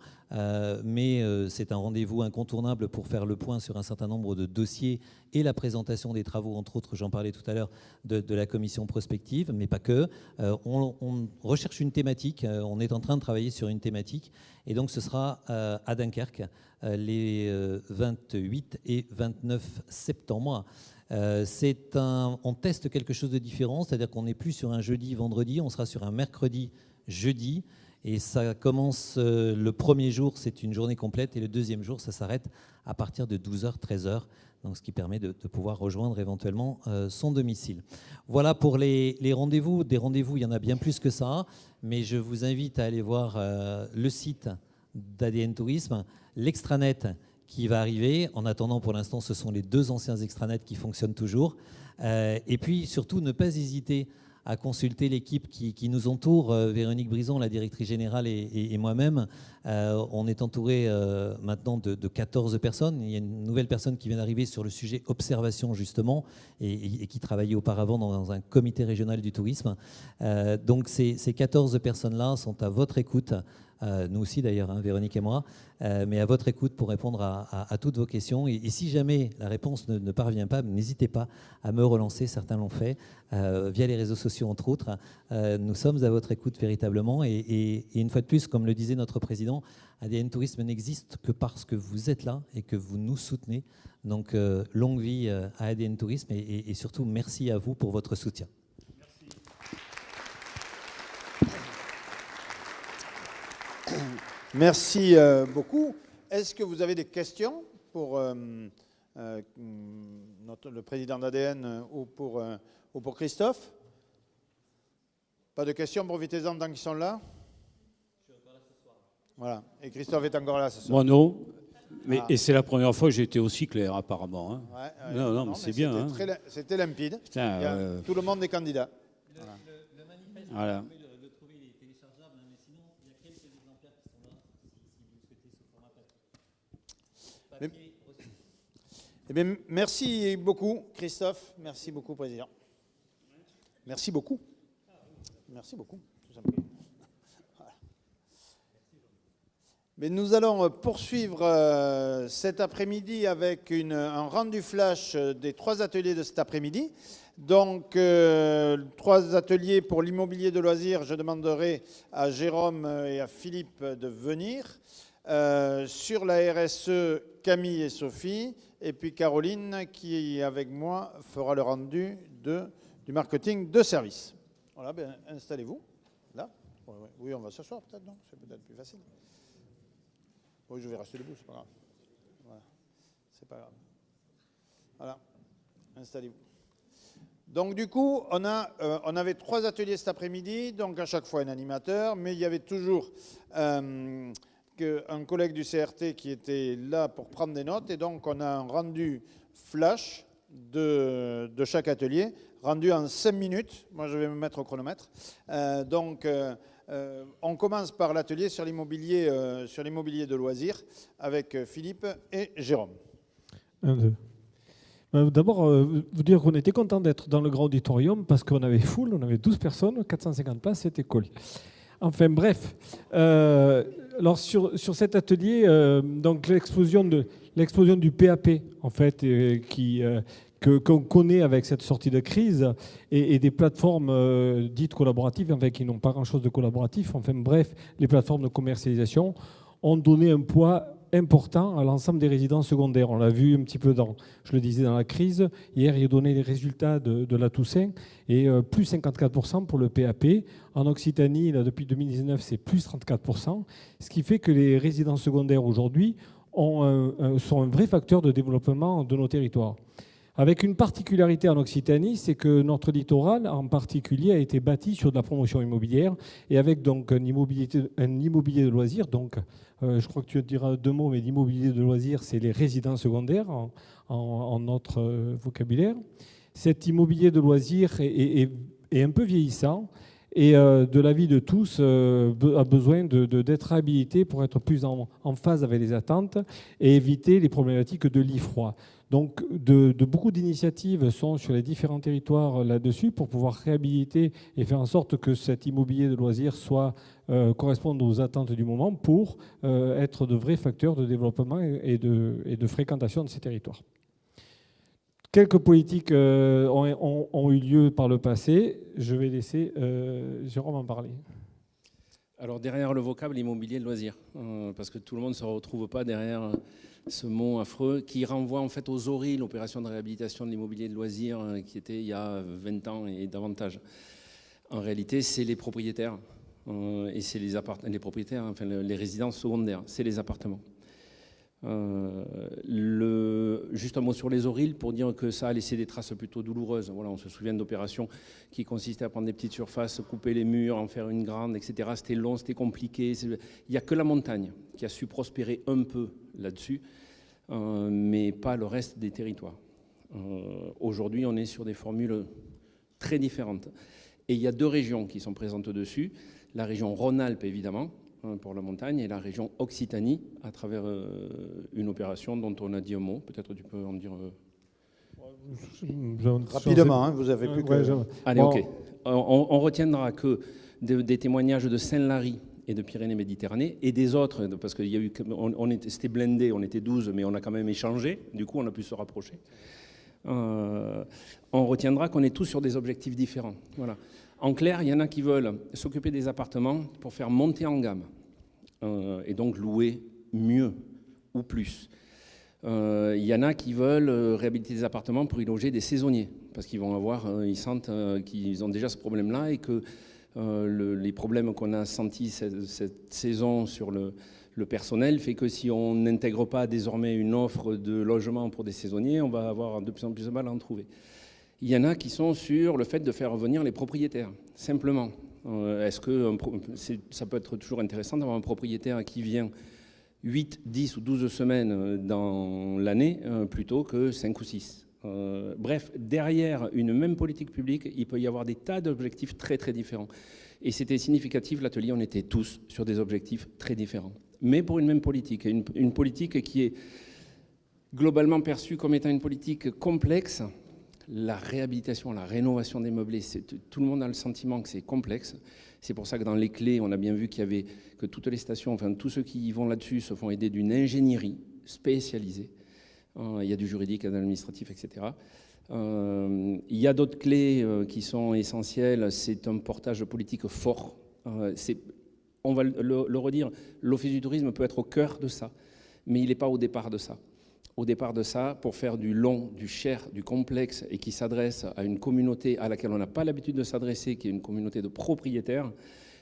C: mais c'est un rendez-vous incontournable pour faire le point sur un certain nombre de dossiers et la présentation des travaux, entre autres, j'en parlais tout à l'heure, de la commission prospective, mais pas que. On recherche une thématique, on est en train de travailler sur une thématique, et donc ce sera à Dunkerque les 28 et 29 septembre. On teste quelque chose de différent, c'est-à-dire qu'on n'est plus sur un jeudi, vendredi, on sera sur un mercredi, jeudi, et ça commence le premier jour, c'est une journée complète, et le deuxième jour, ça s'arrête à partir de 12h, 13h, donc ce qui permet de pouvoir rejoindre éventuellement son domicile. Voilà pour les rendez-vous. Des rendez-vous, il y en a bien plus que ça, mais je vous invite à aller voir le site d'ADN Tourisme, l'extranet qui va arriver. En attendant, pour l'instant, ce sont les 2 anciens extranets qui fonctionnent toujours. Et puis, surtout, ne pas hésiter à consulter l'équipe qui nous entoure. Véronique Brison, la directrice générale, et moi-même. On est entouré maintenant de 14 personnes. Il y a une nouvelle personne qui vient d'arriver sur le sujet observation, justement, et qui travaillait auparavant dans un comité régional du tourisme. Donc ces 14 personnes-là sont à votre écoute. Nous aussi d'ailleurs, hein, Véronique et moi, mais à votre écoute pour répondre à toutes vos questions. Et si jamais la réponse ne parvient pas, n'hésitez pas à me relancer, certains l'ont fait, via les réseaux sociaux entre autres. Nous sommes à votre écoute véritablement, et une fois de plus, comme le disait notre président, ADN Tourisme n'existe que parce que vous êtes là et que vous nous soutenez. Donc longue vie à ADN Tourisme, et surtout merci à vous pour votre soutien.
A: Merci beaucoup. Est-ce que vous avez des questions pour le président d'ADN ou pour Christophe? Pas de questions, profitez-en tant qu'ils sont là. Je suis encore là ce soir. Voilà, et Christophe est encore là ce soir.
B: Moi non, mais, et c'est la première fois que j'ai été aussi clair apparemment. Hein.
A: Ouais,
B: non, mais c'est bien.
A: C'était limpide.
B: Putain,
A: tout le monde est candidat.
C: Le manifeste,
B: voilà.
C: vous pouvez le trouver, il est téléchargeable, mais sinon, il y a quelques exemplaires qui sont là, si vous souhaitez ce format papier.
A: Eh bien, merci beaucoup, Christophe. Merci beaucoup, Président. Merci beaucoup. Merci beaucoup, tout simplement. Voilà. Mais nous allons poursuivre cet après-midi avec un rendu flash des 3 ateliers de cet après-midi. Donc, 3 ateliers pour l'immobilier de loisirs. Je demanderai à Jérôme et à Philippe de venir. Sur la RSE, Camille et Sophie. Et puis Caroline, qui avec moi fera le rendu du marketing de service. Voilà, ben, installez-vous. Là. Oui, on va s'asseoir peut-être, non? C'est peut-être plus facile. Oui, je vais rester debout, c'est pas grave. Voilà. C'est pas grave. Voilà. Installez-vous. Donc du coup, on avait 3 ateliers cet après-midi, donc à chaque fois un animateur, mais il y avait toujours un collègue du CRT qui était là pour prendre des notes, et donc on a un rendu flash de chaque atelier, rendu en 5 minutes. Moi, je vais me mettre au chronomètre. On commence par l'atelier sur l'immobilier de loisirs avec Philippe et Jérôme.
D: 1, 2. D'abord, vous dire qu'on était content d'être dans le grand auditorium parce qu'on avait full, on avait 12 personnes, 450 places, c'était cool. Enfin bref, alors sur cet atelier, donc l'explosion du PAP en fait, qu'on connaît avec cette sortie de crise et des plateformes dites collaboratives, enfin, qui n'ont pas grand-chose de collaboratif. Enfin bref, les plateformes de commercialisation ont donné un poids important à l'ensemble des résidences secondaires. On l'a vu un petit peu je le disais, dans la crise. Hier, il a donné les résultats de la Toussaint et plus 54% pour le PAP. En Occitanie, là, depuis 2019, c'est plus 34%. Ce qui fait que les résidences secondaires aujourd'hui sont un vrai facteur de développement de nos territoires. Avec une particularité en Occitanie, c'est que notre littoral, en particulier, a été bâti sur de la promotion immobilière et avec donc un immobilier de loisirs. Donc, je crois que tu diras 2 mots, mais l'immobilier de loisirs, c'est les résidences secondaires en notre vocabulaire. Cet immobilier de loisirs est un peu vieillissant et de l'avis de tous a besoin d'être réhabilité pour être plus en phase avec les attentes et éviter les problématiques de lit froid. Donc, beaucoup d'initiatives sont sur les différents territoires là-dessus pour pouvoir réhabiliter et faire en sorte que cet immobilier de loisirs corresponde aux attentes du moment pour être de vrais facteurs de développement et de fréquentation de ces territoires. Quelques politiques ont eu lieu par le passé. Je vais laisser Jérôme en parler.
E: Alors derrière le vocable immobilier de loisirs, parce que tout le monde ne se retrouve pas derrière ce mot affreux qui renvoie en fait aux ORI, l'opération de réhabilitation de l'immobilier de loisirs qui était il y a 20 ans et davantage. En réalité, c'est les propriétaires et c'est les propriétaires, enfin les résidences secondaires, c'est les appartements. Juste un mot sur les ORIL pour dire que ça a laissé des traces plutôt douloureuses. Voilà, on se souvient d'opérations qui consistaient à prendre des petites surfaces, couper les murs, en faire une grande, etc. C'était long, c'était compliqué. Il n'y a que la montagne qui a su prospérer un peu là-dessus, mais pas le reste des territoires. Aujourd'hui, on est sur des formules très différentes. Et il y a 2 régions qui sont présentes dessus. La région Rhône-Alpes, évidemment, pour la montagne, et la région Occitanie, à travers une opération dont on a dit un mot. Peut-être tu peux en dire...
A: Rapidement, hein, vous avez plus que...
E: Allez, bon. OK. On retiendra que des témoignages de Saint-Lary et de Pyrénées-Méditerranée, et des autres, parce qu'il y a eu, c'était blindé, on était 12, mais on a quand même échangé, du coup on a pu se rapprocher. On retiendra qu'on est tous sur des objectifs différents. Voilà. En clair, il y en a qui veulent s'occuper des appartements pour faire monter en gamme et donc louer mieux ou plus. Il y en a qui veulent réhabiliter des appartements pour y loger des saisonniers parce qu'ils vont ils sentent qu'ils ont déjà ce problème-là et que les problèmes qu'on a sentis cette saison sur le personnel fait que si on n'intègre pas désormais une offre de logement pour des saisonniers, on va avoir de plus en plus de mal à en trouver. Il y en a qui sont sur le fait de faire revenir les propriétaires, simplement. Est-ce que ça peut être toujours intéressant d'avoir un propriétaire qui vient 8, 10 ou 12 semaines dans l'année plutôt que 5 ou 6 bref, derrière une même politique publique, il peut y avoir des tas d'objectifs très très différents. Et c'était significatif, l'atelier, on était tous sur des objectifs très différents. Mais pour une même politique, une politique qui est globalement perçue comme étant une politique complexe. La réhabilitation, la rénovation des meublés, tout le monde a le sentiment que c'est complexe. C'est pour ça que dans les clés, on a bien vu que toutes les stations, enfin tous ceux qui y vont là-dessus se font aider d'une ingénierie spécialisée. Il y a du juridique, il y a de l'administratif, etc. Il y a d'autres clés qui sont essentielles. C'est un portage politique fort. on va le redire, l'Office du tourisme peut être au cœur de ça, mais il n'est pas au départ de ça. Au départ de ça, pour faire du long, du cher, du complexe et qui s'adresse à une communauté à laquelle on n'a pas l'habitude de s'adresser, qui est une communauté de propriétaires,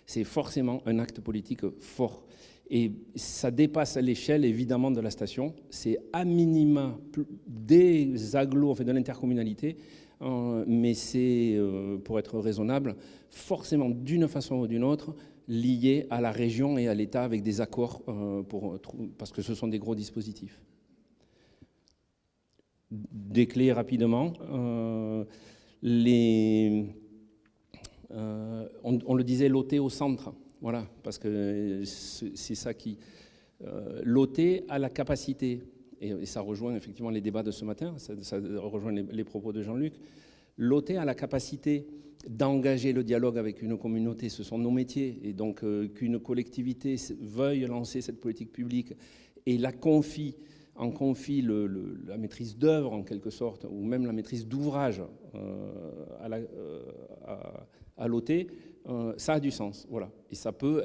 E: c'est forcément un acte politique fort. Et ça dépasse l'échelle, évidemment, de la station. C'est à minima des agglos, enfin de l'intercommunalité, mais c'est, pour être raisonnable, forcément d'une façon ou d'une autre, lié à la région et à l'État avec des accords, parce que ce sont des gros dispositifs. Des clés rapidement. On le disait, l'OT au centre. Voilà, parce que c'est ça qui... L'OT a la capacité, et ça rejoint effectivement les débats de ce matin, ça rejoint les propos de Jean-Luc, l'OT a la capacité d'engager le dialogue avec une communauté, ce sont nos métiers, et donc qu'une collectivité veuille lancer cette politique publique et la confie la maîtrise d'œuvre en quelque sorte, ou même la maîtrise d'ouvrage à l'OT, ça a du sens, voilà. Et ça peut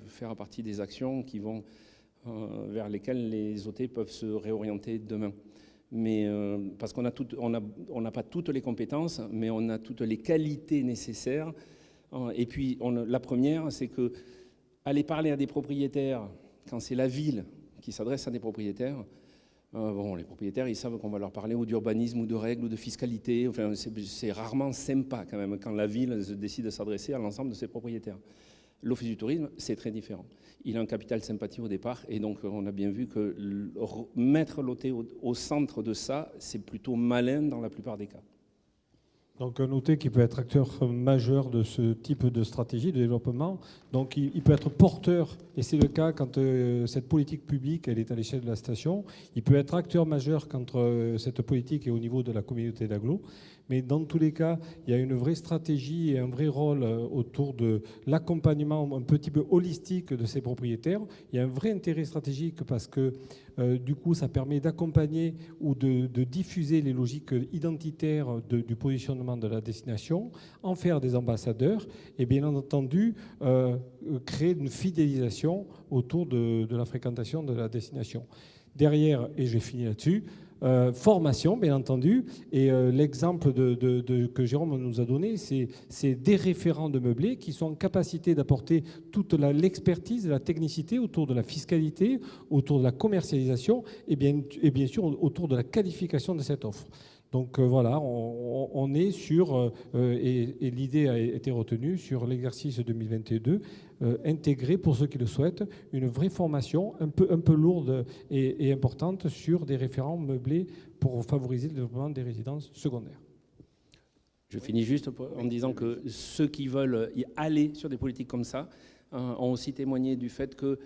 E: faire partie des actions qui vont vers lesquelles les OT peuvent se réorienter demain. Mais parce qu'on n'a pas toutes les compétences, mais on a toutes les qualités nécessaires. Et puis la première, c'est que aller parler à des propriétaires quand c'est la ville qui s'adresse à des propriétaires. Les propriétaires, ils savent qu'on va leur parler ou d'urbanisme ou de règles ou de fiscalité. Enfin, c'est rarement sympa quand même quand la ville décide de s'adresser à l'ensemble de ses propriétaires. L'Office du tourisme, c'est très différent. Il a un capital sympathie au départ et donc on a bien vu que mettre l'OT au centre de ça, c'est plutôt malin dans la plupart des cas.
D: Donc un OT qui peut être acteur majeur de ce type de stratégie de développement. Donc il peut être porteur, et c'est le cas quand cette politique publique elle est à l'échelle de la station. Il peut être acteur majeur quand cette politique est au niveau de la communauté d'agglo. Mais dans tous les cas, il y a une vraie stratégie et un vrai rôle autour de l'accompagnement un petit peu holistique de ces propriétaires. Il y a un vrai intérêt stratégique parce que du coup, ça permet d'accompagner ou de diffuser les logiques identitaires du positionnement de la destination, en faire des ambassadeurs et bien entendu créer une fidélisation autour de la fréquentation de la destination. Derrière, et j'ai fini là-dessus, formation, bien entendu, et l'exemple que Jérôme nous a donné, c'est des référents de meublés qui sont en capacité d'apporter toute l'expertise, la technicité autour de la fiscalité, autour de la commercialisation et bien sûr autour de la qualification de cette offre. Donc voilà, on est sur, et l'idée a été retenue sur l'exercice 2022, intégrer pour ceux qui le souhaitent une vraie formation un peu lourde et importante sur des référents meublés pour favoriser le développement des résidences secondaires.
E: Je finis juste en disant que ceux qui veulent y aller sur des politiques comme ça ont aussi témoigné du fait que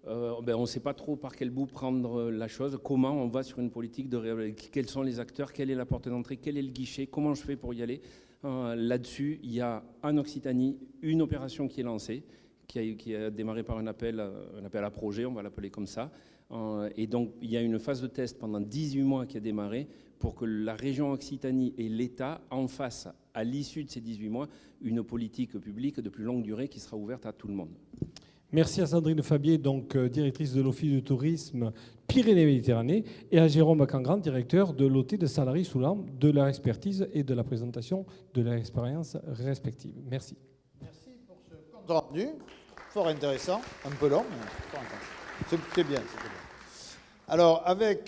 E: on ne sait pas trop par quel bout prendre la chose, comment on va sur une politique, quels sont les acteurs, quelle est la porte d'entrée, quel est le guichet, comment je fais pour y aller. Là-dessus, il y a en Occitanie une opération qui est lancée, qui a démarré par un appel à projet, on va l'appeler comme ça. Et donc, il y a une phase de test pendant 18 mois qui a démarré pour que la région Occitanie et l'État en fassent, à l'issue de ces 18 mois, une politique publique de plus longue durée qui sera ouverte à tout le monde.
D: Merci à Sandrine Fabier, donc directrice de l'Office du tourisme Pyrénées-Méditerranée, et à Jérôme Cangrand, directeur de l'OT de Salary-Soulan, de leur expertise et de la présentation de leur expérience respective. Merci.
A: Merci pour ce compte rendu, fort intéressant, un peu long, mais fort intéressant. C'était bien. Alors, avec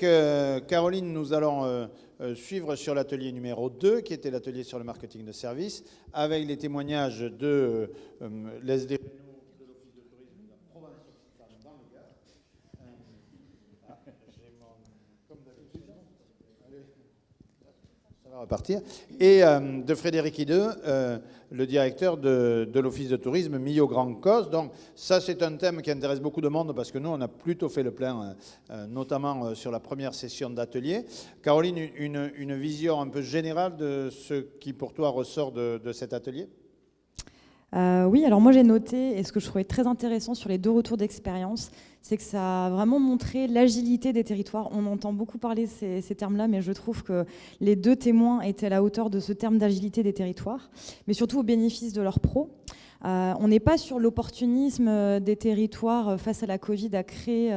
A: Caroline, nous allons suivre sur l'atelier numéro 2, qui était l'atelier sur le marketing de service, avec les témoignages de l'SD. Repartir. Et de Frédéric Hideux, le directeur de l'Office de tourisme Millau Grand Cause. Donc ça, c'est un thème qui intéresse beaucoup de monde parce que nous, on a plutôt fait le plein, notamment sur la première session d'atelier. Caroline, une vision un peu générale de ce qui, pour toi, ressort de cet atelier ?
F: Oui, alors moi j'ai noté, et ce que je trouvais très intéressant sur les 2 retours d'expérience, c'est que ça a vraiment montré l'agilité des territoires. On entend beaucoup parler ces termes-là, mais je trouve que les 2 témoins étaient à la hauteur de ce terme d'agilité des territoires, mais surtout au bénéfice de leurs pros. On n'est pas sur l'opportunisme des territoires face à la Covid à créer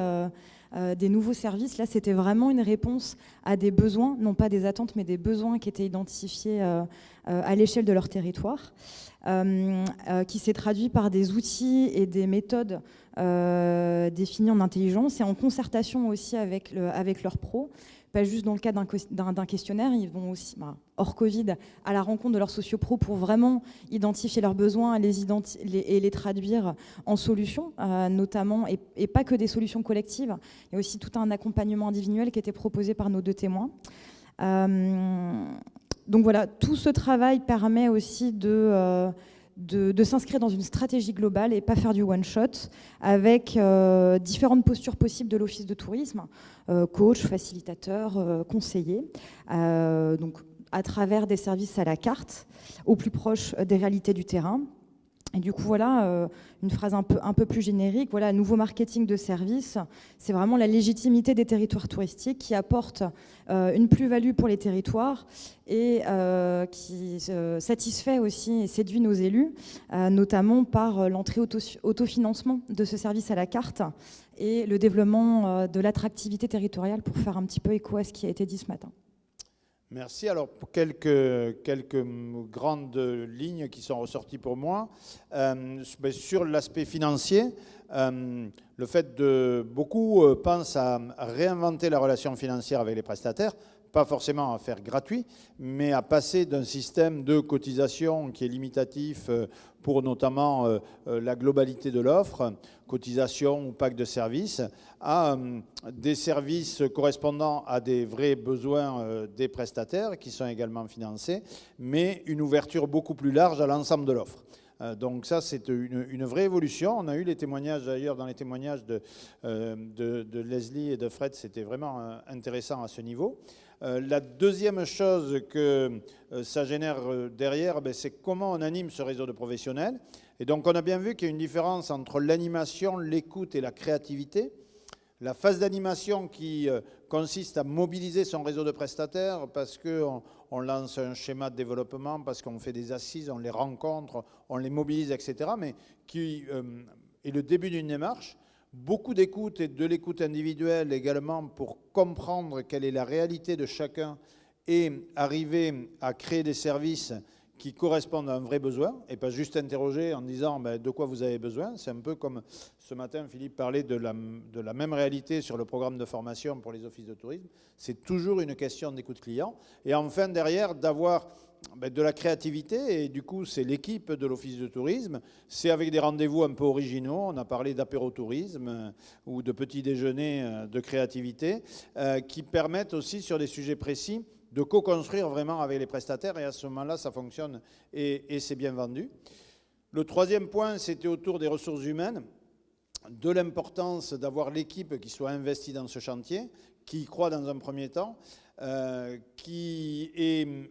F: des nouveaux services. Là, c'était vraiment une réponse à des besoins, non pas des attentes, mais des besoins qui étaient identifiés à l'échelle de leur territoire, qui s'est traduit par des outils et des méthodes définis en intelligence et en concertation aussi avec leurs pros. Pas juste dans le cadre d'un questionnaire, ils vont aussi, hors Covid, à la rencontre de leurs sociopros pour vraiment identifier leurs besoins et les traduire en solutions, notamment, et pas que des solutions collectives. Il y a aussi tout un accompagnement individuel qui était proposé par nos 2 témoins. Donc voilà, tout ce travail permet aussi de s'inscrire dans une stratégie globale et pas faire du one-shot, avec différentes postures possibles de l'Office de tourisme, coach, facilitateur, conseiller, donc à travers des services à la carte, au plus proche des réalités du terrain. Et du coup, voilà, une phrase un peu plus générique, voilà, nouveau marketing de service, c'est vraiment la légitimité des territoires touristiques qui apporte une plus-value pour les territoires et qui satisfait aussi et séduit nos élus, notamment par l'entrée autofinancement de ce service à la carte et le développement de l'attractivité territoriale, pour faire un petit peu écho à ce qui a été dit ce matin.
A: Merci. Alors, pour quelques grandes lignes qui sont ressorties pour moi, sur l'aspect financier, le fait de beaucoup pensent à réinventer la relation financière avec les prestataires, pas forcément à faire gratuit, mais à passer d'un système de cotisation qui est limitatif pour notamment la globalité de l'offre, cotisation ou pack de services, à des services correspondant à des vrais besoins des prestataires qui sont également financés, mais une ouverture beaucoup plus large à l'ensemble de l'offre. Donc ça, c'est une vraie évolution. On a eu les témoignages, d'ailleurs, dans les témoignages de Leslie et de Fred, c'était vraiment intéressant à ce niveau. La deuxième chose que ça génère derrière, c'est comment on anime ce réseau de professionnels. Et donc, on a bien vu qu'il y a une différence entre l'animation, l'écoute et la créativité. La phase d'animation qui consiste à mobiliser son réseau de prestataires parce qu'on lance un schéma de développement, parce qu'on fait des assises, on les rencontre, on les mobilise, etc., mais qui est le début d'une démarche. Beaucoup d'écoute et de l'écoute individuelle également pour comprendre quelle est la réalité de chacun et arriver à créer des services qui correspondent à un vrai besoin et pas juste interroger en disant de quoi vous avez besoin. C'est un peu comme ce matin Philippe parlait de la même réalité sur le programme de formation pour les offices de tourisme. C'est toujours une question d'écoute client. Et enfin derrière d'avoir de la créativité, et du coup c'est l'équipe de l'office de tourisme, c'est avec des rendez-vous un peu originaux, on a parlé d'apérotourisme ou de petits déjeuners de créativité, qui permettent aussi sur des sujets précis de co-construire vraiment avec les prestataires, et à ce moment-là ça fonctionne et c'est bien vendu. Le troisième point, c'était autour des ressources humaines, de l'importance d'avoir l'équipe qui soit investie dans ce chantier, qui y croit dans un premier temps, qui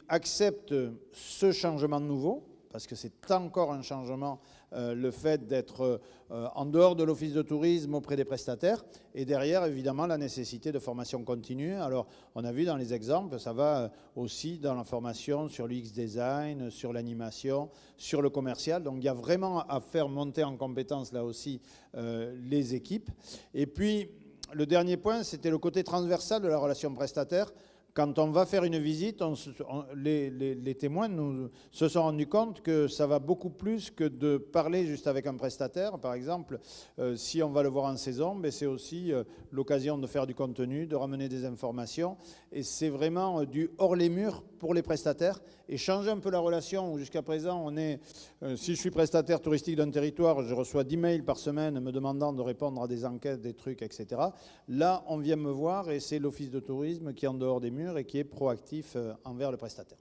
A: accepte ce changement nouveau, parce que c'est encore un changement, le fait d'être en dehors de l'office de tourisme auprès des prestataires, et derrière, évidemment, la nécessité de formation continue. Alors, on a vu dans les exemples, ça va aussi dans la formation sur l'UX design, sur l'animation, sur le commercial. Donc, il y a vraiment à faire monter en compétence, là aussi, les équipes. Et puis, le dernier point, c'était le côté transversal de la relation prestataire. Quand on va faire une visite, les témoins se sont rendus compte que ça va beaucoup plus que de parler juste avec un prestataire. Par exemple, si on va le voir en saison, c'est aussi l'occasion de faire du contenu, de ramener des informations. Et c'est vraiment du hors les murs pour les prestataires et changer un peu la relation. Jusqu'à présent, si je suis prestataire touristique d'un territoire, je reçois 10 mails par semaine me demandant de répondre à des enquêtes, des trucs, etc. Là, on vient me voir et c'est l'office de tourisme qui est en dehors des murs et qui est proactif envers le prestataire.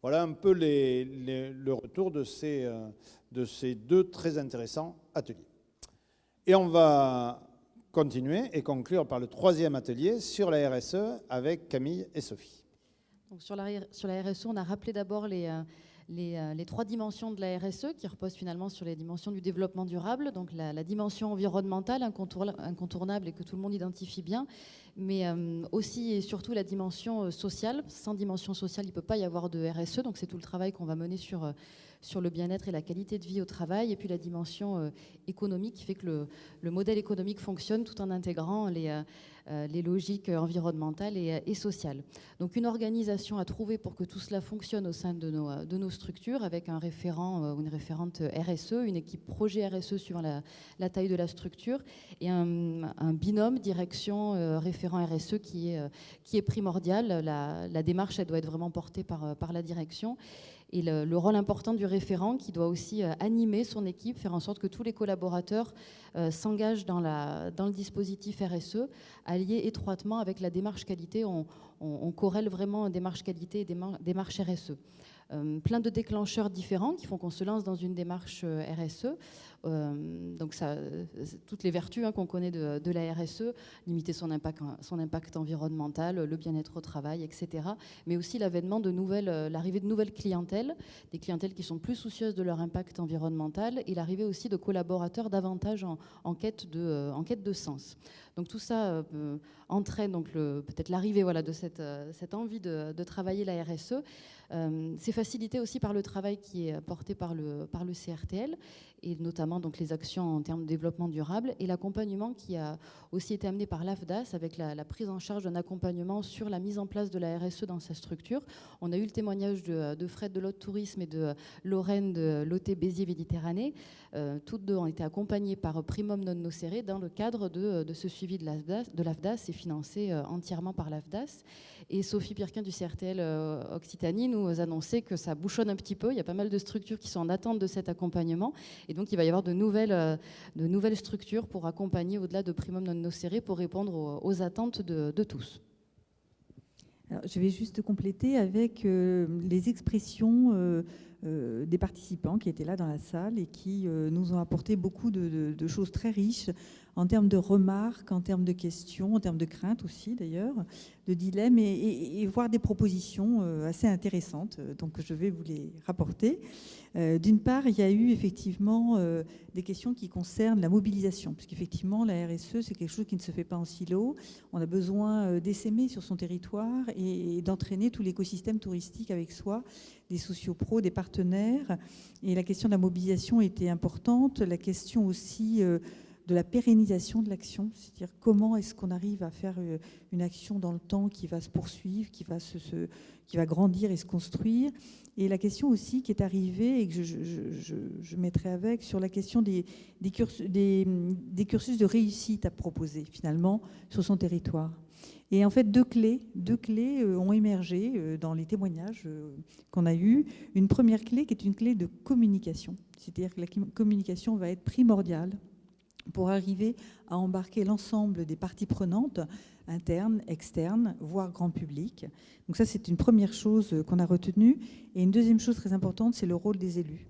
A: Voilà un peu le retour de ces 2 très intéressants ateliers. Et on va continuer et conclure par le 3e atelier sur la RSE avec Camille et Sophie.
G: Donc sur la RSE, on a rappelé d'abord les 3 dimensions de la RSE qui reposent finalement sur les dimensions du développement durable, donc la dimension environnementale incontournable et que tout le monde identifie bien, mais aussi et surtout la dimension sociale. Sans dimension sociale, il ne peut pas y avoir de RSE, donc c'est tout le travail qu'on va mener sur le bien-être et la qualité de vie au travail, et puis la dimension économique qui fait que le modèle économique fonctionne tout en intégrant les logiques environnementales et sociales. Donc une organisation à trouver pour que tout cela fonctionne au sein de nos structures, avec un référent ou une référente RSE, une équipe projet RSE suivant la taille de la structure, et un binôme direction référent RSE qui est primordial. La démarche, elle doit être vraiment portée par la direction. Et le rôle important du référent qui doit aussi animer son équipe, faire en sorte que tous les collaborateurs s'engagent dans le dispositif RSE, allié étroitement avec la démarche qualité. On corrèle vraiment démarche qualité et démarche RSE. Plein de déclencheurs différents qui font qu'on se lance dans une démarche RSE. Donc toutes les vertus qu'on connaît de la RSE, limiter son impact environnemental, le bien-être au travail, etc. Mais aussi l'arrivée de nouvelles clientèles, des clientèles qui sont plus soucieuses de leur impact environnemental, et l'arrivée aussi de collaborateurs davantage en quête de sens. Donc tout ça entraîne donc peut-être l'arrivée de cette envie de travailler la RSE. C'est facilité aussi par le travail qui est porté par le CRTL, et notamment donc les actions en termes de développement durable, et l'accompagnement qui a aussi été amené par l'AFDAS avec la prise en charge d'un accompagnement sur la mise en place de la RSE dans sa structure. On a eu le témoignage de Fred de l'Hôte Tourisme et de Lorraine de l'OT Béziers Méditerranée. Toutes deux ont été accompagnées par Primum Non Nocere dans le cadre de ce suivi de l'AFDAS et financé entièrement par l'AFDAS. Et Sophie Pirquin du CRTL Occitanie nous annonçait que ça bouchonne un petit peu. Il y a pas mal de structures qui sont en attente de cet accompagnement. Et donc, il va y avoir de nouvelles structures pour accompagner au-delà de Primum Non Nocere pour répondre aux attentes de tous.
H: Alors, je vais juste compléter avec les expressions des participants qui étaient là dans la salle et qui nous ont apporté beaucoup de choses très riches en termes de remarques, en termes de questions, en termes de craintes aussi d'ailleurs, de dilemmes et voire des propositions assez intéressantes. Donc je vais vous les rapporter. D'une part, il y a eu effectivement des questions qui concernent la mobilisation, puisqu'effectivement la RSE c'est quelque chose qui ne se fait pas en silo. On a besoin d'essaimer sur son territoire et d'entraîner tout l'écosystème touristique avec soi, des sociopros, des partenaires. Et la question de la mobilisation était importante. La question aussi de la pérennisation de l'action, c'est-à-dire comment est-ce qu'on arrive à faire une action dans le temps qui va se poursuivre, qui va grandir et se construire. Et la question aussi qui est arrivée et que je mettrai avec sur la question des cursus de réussite à proposer finalement sur son territoire. Et en fait, deux clés ont émergé dans les témoignages qu'on a eus. Une première clé qui est une clé de communication, c'est-à-dire que la communication va être primordiale pour arriver à embarquer l'ensemble des parties prenantes, internes, externes, voire grand public. Donc ça, c'est une première chose qu'on a retenue. Et une deuxième chose très importante, c'est le rôle des élus,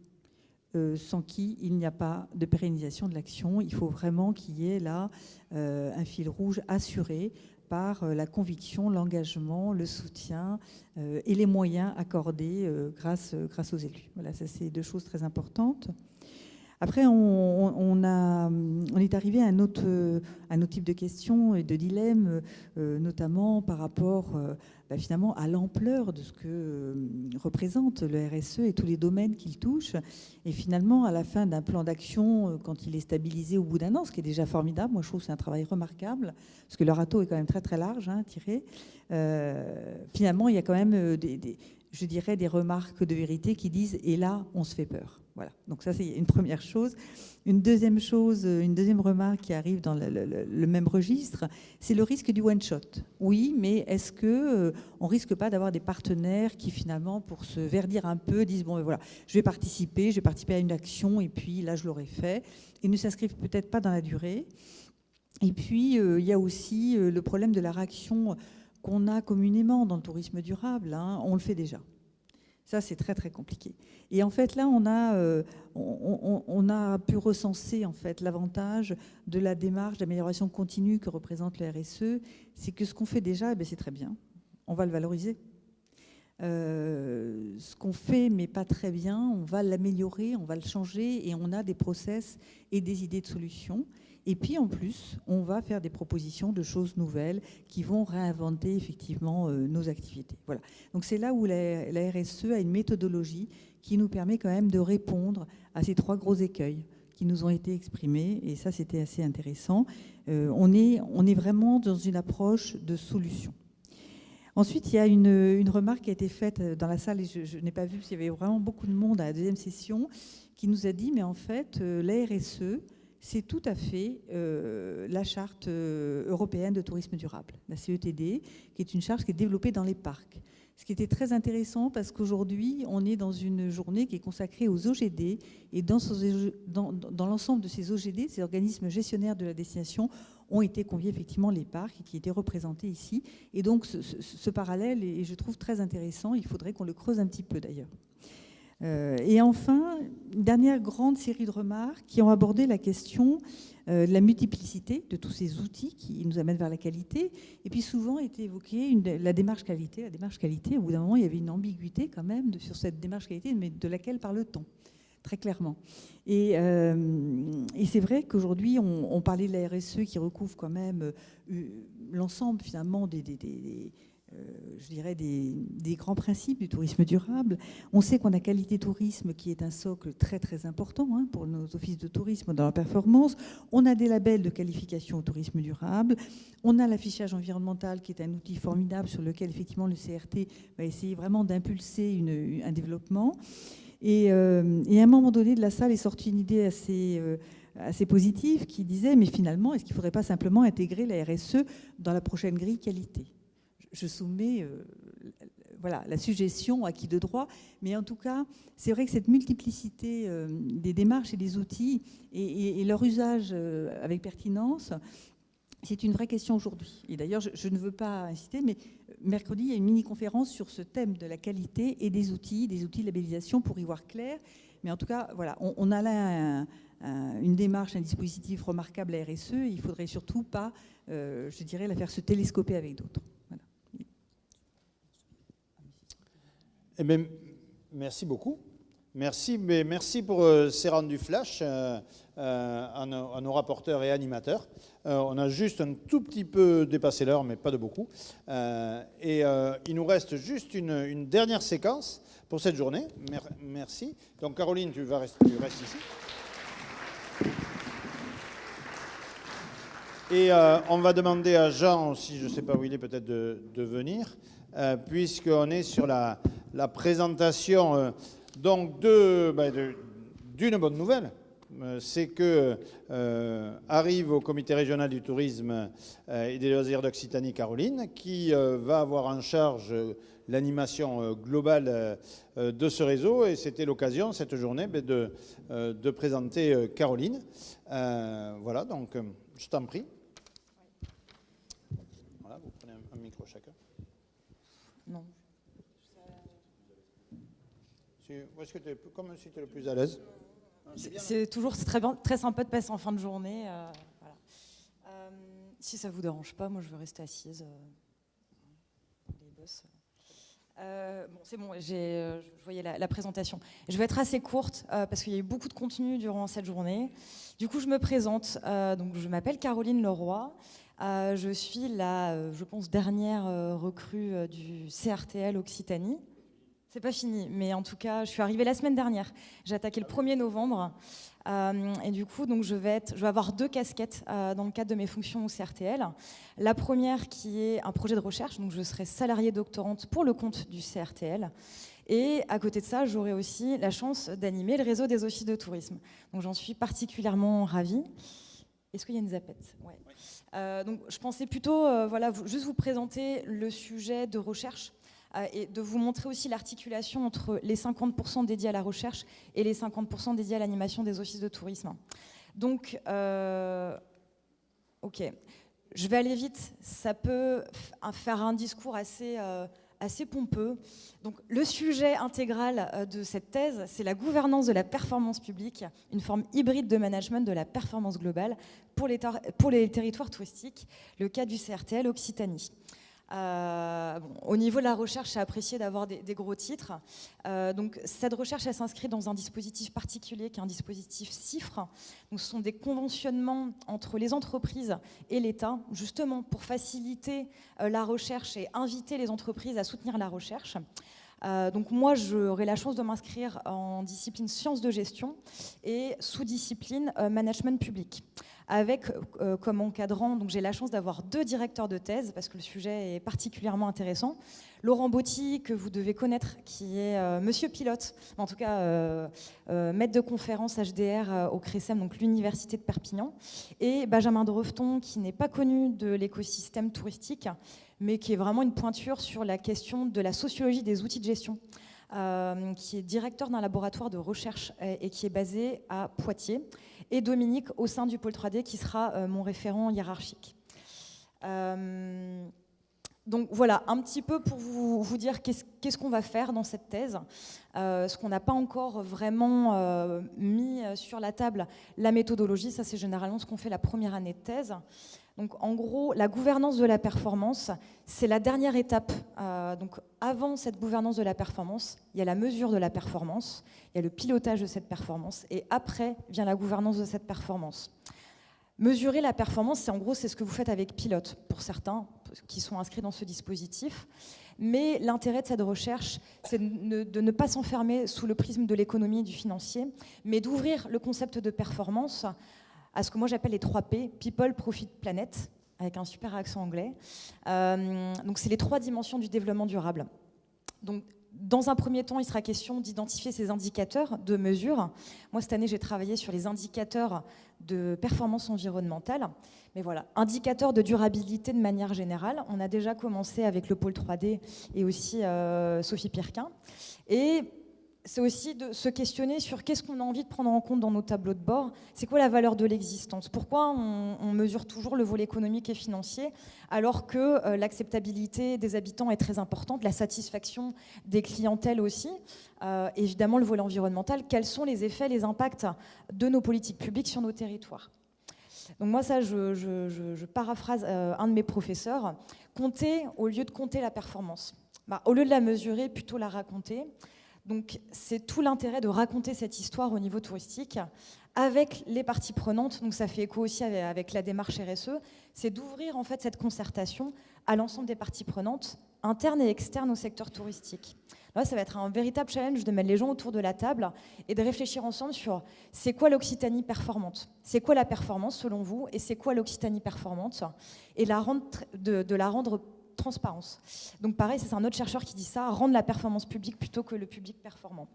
H: sans qui il n'y a pas de pérennisation de l'action. Il faut vraiment qu'il y ait là un fil rouge assuré par la conviction, l'engagement, le soutien et les moyens accordés grâce aux élus. Voilà, ça c'est deux choses très importantes. Après, on est arrivé à un autre type de questions et de dilemmes, notamment par rapport finalement à l'ampleur de ce que représente le RSE et tous les domaines qu'il touche. Et finalement, à la fin d'un plan d'action, quand il est stabilisé au bout d'un an, ce qui est déjà formidable, moi je trouve que c'est un travail remarquable, parce que le râteau est quand même très très large, tiré. Finalement, il y a quand même je dirais des remarques de vérité qui disent « et là, on se fait peur ». Voilà, donc ça c'est une première chose. Une deuxième remarque qui arrive dans le même registre, c'est le risque du one-shot. Oui, mais est-ce qu'on ne risque pas d'avoir des partenaires qui finalement, pour se verdir un peu, disent « bon, ben voilà, je vais participer à une action et puis là je l'aurai fait » et ne s'inscrivent peut-être pas dans la durée. Et puis il y a aussi le problème de la réaction qu'on a communément dans le tourisme durable, on le fait déjà. Ça, c'est très, très compliqué. Et en fait, là, on a pu recenser en fait, l'avantage de la démarche d'amélioration continue que représente le RSE. C'est que ce qu'on fait déjà, c'est très bien. On va le valoriser. Ce qu'on fait, mais pas très bien, on va l'améliorer, on va le changer et on a des process et des idées de solutions. Et puis en plus, on va faire des propositions de choses nouvelles qui vont réinventer effectivement nos activités. Voilà. Donc c'est là où la RSE a une méthodologie qui nous permet quand même de répondre à ces 3 gros écueils qui nous ont été exprimés. Et ça, c'était assez intéressant. On est vraiment dans une approche de solution. Ensuite, il y a une remarque qui a été faite dans la salle, et je n'ai pas vu parce qu'il y avait vraiment beaucoup de monde à la deuxième session, qui nous a dit, mais en fait, la RSE, c'est tout à fait la charte européenne de tourisme durable, la CETD, qui est une charte qui est développée dans les parcs. Ce qui était très intéressant parce qu'aujourd'hui, on est dans une journée qui est consacrée aux OGD, et dans l'ensemble de ces OGD, ces organismes gestionnaires de la destination, ont été conviés effectivement les parcs qui étaient représentés ici. Et donc ce parallèle est, je trouve, très intéressant. Il faudrait qu'on le creuse un petit peu d'ailleurs. Et enfin, une dernière grande série de remarques qui ont abordé la question de la multiplicité de tous ces outils qui nous amènent vers la qualité. Et puis souvent était évoquée la démarche qualité. La démarche qualité, au bout d'un moment, il y avait une ambiguïté quand même sur cette démarche qualité, mais de laquelle parle-t-on ? Très clairement. Et c'est vrai qu'aujourd'hui, on parlait de la RSE qui recouvre quand même l'ensemble finalement je dirais des grands principes du tourisme durable. On sait qu'on a Qualité Tourisme qui est un socle très très important pour nos offices de tourisme dans la performance. On a des labels de qualification au tourisme durable. On a l'affichage environnemental qui est un outil formidable sur lequel effectivement le CRT va essayer vraiment d'impulser un développement. Et à un moment donné de la salle est sortie une idée assez positive qui disait, mais finalement, est-ce qu'il ne faudrait pas simplement intégrer la RSE dans la prochaine grille qualité ? Je soumets la suggestion à qui de droit, mais en tout cas, c'est vrai que cette multiplicité des démarches et des outils et leur usage avec pertinence, c'est une vraie question aujourd'hui. Et d'ailleurs, je ne veux pas inciter, mais mercredi, il y a une mini-conférence sur ce thème de la qualité et des outils de labellisation pour y voir clair. Mais en tout cas, voilà, on a là une démarche, un dispositif remarquable à RSE. Il ne faudrait surtout pas, je dirais, la faire se télescoper avec d'autres. Voilà.
A: Eh bien, merci beaucoup. Merci pour ces rendus flash à nos rapporteurs et animateurs. On a juste un tout petit peu dépassé l'heure, mais pas de beaucoup. Il nous reste juste une dernière séquence pour cette journée. Merci. Donc Caroline, tu restes ici. Et on va demander à Jean, si je ne sais pas où il est, peut-être de venir, puisqu'on est sur la présentation donc d'une bonne nouvelle. C'est que arrive au comité régional du tourisme et des loisirs d'Occitanie Caroline, qui va avoir en charge l'animation globale de ce réseau. Et c'était l'occasion, cette journée, de présenter Caroline. Voilà, donc je t'en prie. Voilà, vous prenez un micro chacun.
F: Non.
A: Est-ce que tu es comme si tu es le plus à l'aise?
F: C'est très sympa de passer en fin de journée. Voilà. Si ça vous dérange pas, moi je veux rester assise. Les boss. Bon, c'est bon, je voyais la présentation. Je vais être assez courte parce qu'il y a eu beaucoup de contenu durant cette journée. Du coup, je me présente. Donc, je m'appelle Caroline Leroy. Je suis la, je pense, dernière recrue du CRTL Occitanie. C'est pas fini, mais en tout cas, je suis arrivée la semaine dernière. J'ai attaqué le 1er novembre. Et du coup, donc, je vais avoir 2 casquettes dans le cadre de mes fonctions au CRTL. La première qui est un projet de recherche, donc je serai salariée doctorante pour le compte du CRTL. Et à côté de ça, j'aurai aussi la chance d'animer le réseau des offices de tourisme. Donc j'en suis particulièrement ravie. Est-ce qu'il y a une zapette? Ouais. Donc je pensais plutôt juste vous présenter le sujet de recherche et de vous montrer aussi l'articulation entre les 50% dédiés à la recherche et les 50% dédiés à l'animation des offices de tourisme. Donc, ok, je vais aller vite. Ça peut faire un discours assez pompeux. Donc, le sujet intégral de cette thèse, c'est la gouvernance de la performance publique, une forme hybride de management de la performance globale pour les territoires touristiques, le cas du CRTL Occitanie. Au niveau de la recherche, c'est apprécié d'avoir des gros titres. Donc, cette recherche, elle s'inscrit dans un dispositif particulier qui est un dispositif CIFRE. Donc, ce sont des conventionnements entre les entreprises et l'État, justement pour faciliter la recherche et inviter les entreprises à soutenir la recherche. Donc moi, j'aurai la chance de m'inscrire en discipline sciences de gestion et sous-discipline management public. Avec comme encadrant, donc j'ai la chance d'avoir 2 directeurs de thèse parce que le sujet est particulièrement intéressant. Laurent Botti, que vous devez connaître, qui est monsieur pilote, en tout cas maître de conférence HDR au CRECEM, donc l'université de Perpignan, et Benjamin Drefton, qui n'est pas connu de l'écosystème touristique, mais qui est vraiment une pointure sur la question de la sociologie des outils de gestion, qui est directeur d'un laboratoire de recherche et qui est basé à Poitiers, et Dominique au sein du pôle 3D, qui sera mon référent hiérarchique. Donc voilà, un petit peu pour vous dire qu'est-ce qu'on va faire dans cette thèse. Ce qu'on n'a pas encore vraiment mis sur la table, la méthodologie, ça c'est généralement ce qu'on fait la première année de thèse. Donc en gros, la gouvernance de la performance, c'est la dernière étape. Donc avant cette gouvernance de la performance, il y a la mesure de la performance, il y a le pilotage de cette performance, et après vient la gouvernance de cette performance. Mesurer la performance, c'est ce que vous faites avec Pilote, pour certains qui sont inscrits dans ce dispositif. Mais l'intérêt de cette recherche, c'est de ne pas s'enfermer sous le prisme de l'économie et du financier, mais d'ouvrir le concept de performance à ce que moi j'appelle les 3 P, People, Profit, Planet, avec un super accent anglais. Donc c'est les 3 dimensions du développement durable. Donc dans un premier temps, il sera question d'identifier ces indicateurs de mesure. Moi, cette année, j'ai travaillé sur les indicateurs de performance environnementale. Mais voilà, indicateurs de durabilité de manière générale. On a déjà commencé avec le pôle 3D et aussi Sophie Pirquin. Et c'est aussi de se questionner sur qu'est-ce qu'on a envie de prendre en compte dans nos tableaux de bord. C'est quoi la valeur de l'existence? Pourquoi on mesure toujours le volet économique et financier alors que l'acceptabilité des habitants est très importante, la satisfaction des clientèles aussi, évidemment le volet environnemental. Quels sont les effets, les impacts de nos politiques publiques sur nos territoires? Donc moi, ça, je paraphrase un de mes professeurs. Compter au lieu de compter la performance. Au lieu de la mesurer, plutôt la raconter. Donc c'est tout l'intérêt de raconter cette histoire au niveau touristique avec les parties prenantes. Donc ça fait écho aussi avec la démarche RSE, c'est d'ouvrir en fait cette concertation à l'ensemble des parties prenantes, internes et externes au secteur touristique. Là, ça va être un véritable challenge de mettre les gens autour de la table et de réfléchir ensemble sur c'est quoi l'Occitanie performante, c'est quoi la performance selon vous et c'est quoi l'Occitanie performante, et de la rendre transparence. Donc pareil, c'est un autre chercheur qui dit ça, rendre la performance publique plutôt que le public performant.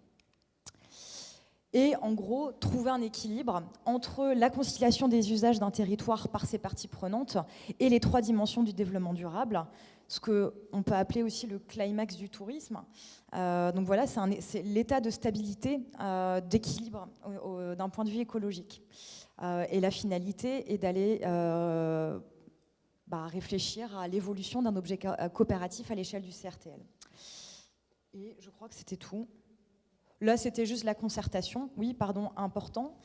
F: Et en gros, trouver un équilibre entre la conciliation des usages d'un territoire par ses parties prenantes et les 3 dimensions du développement durable, ce qu'on peut appeler aussi le climax du tourisme. Donc voilà, c'est l'état de stabilité, d'équilibre d'un point de vue écologique. Et la finalité est d'aller réfléchir à l'évolution d'un objet coopératif à l'échelle du CRTL. Et je crois que c'était tout. Là, c'était juste la concertation. Oui, pardon, important.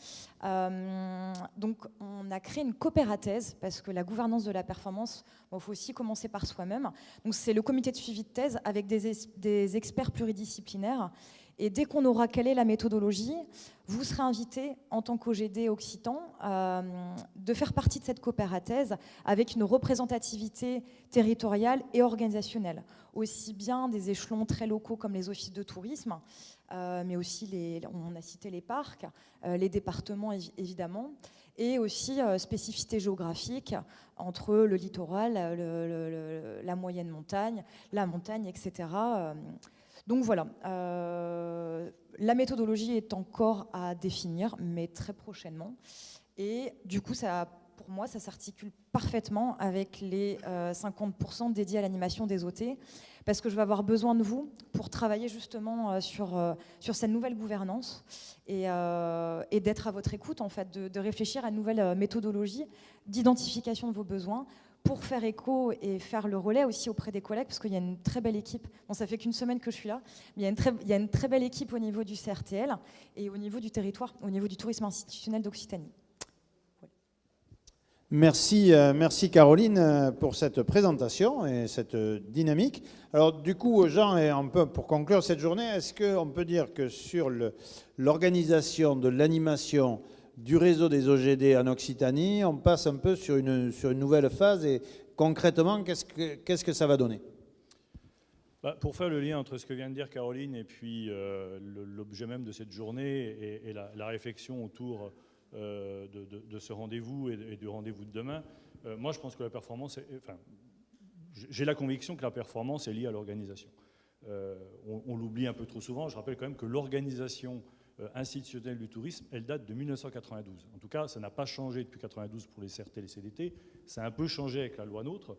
F: Donc, on a créé une coopérathèse parce que la gouvernance de la performance, il faut aussi commencer par soi-même. Donc, c'est le comité de suivi de thèse avec des experts pluridisciplinaires. Et dès qu'on aura calé la méthodologie, vous serez invité en tant qu'OGD Occitan de faire partie de cette coopérathèse avec une représentativité territoriale et organisationnelle, aussi bien des échelons très locaux comme les offices de tourisme, mais aussi, on a cité les parcs, les départements évidemment, et aussi spécificité géographique entre le littoral, la moyenne montagne, la montagne, etc. Donc voilà, la méthodologie est encore à définir, mais très prochainement. Et du coup, pour moi, ça s'articule parfaitement avec les 50% dédiés à l'animation des OT, parce que je vais avoir besoin de vous pour travailler justement sur cette nouvelle gouvernance et d'être à votre écoute, en fait, de réfléchir à une nouvelle méthodologie d'identification de vos besoins, pour faire écho et faire le relais aussi auprès des collègues, parce qu'il y a une très belle équipe. Bon, ça fait qu'une semaine que je suis là, mais il y a une très belle équipe au niveau du CRTL et au niveau du territoire, au niveau du tourisme institutionnel d'Occitanie. Ouais.
A: Merci, merci Caroline pour cette présentation et cette dynamique. Alors du coup, Jean, et un peu pour conclure cette journée, est-ce qu'on peut dire que sur l'organisation de l'animation du réseau des OGD en Occitanie, on passe un peu sur une nouvelle phase et concrètement, qu'est-ce que ça va donner ?
I: Pour faire le lien entre ce que vient de dire Caroline et puis l'objet même de cette journée et la réflexion autour de ce rendez-vous et du rendez-vous de demain, moi je pense que la performance, j'ai la conviction que la performance est liée à l'organisation. On l'oublie un peu trop souvent. Je rappelle quand même que l'organisation institutionnelle du tourisme, elle date de 1992. En tout cas, ça n'a pas changé depuis 1992 pour les CRT et les CDT. Ça a un peu changé avec la loi NOTRe,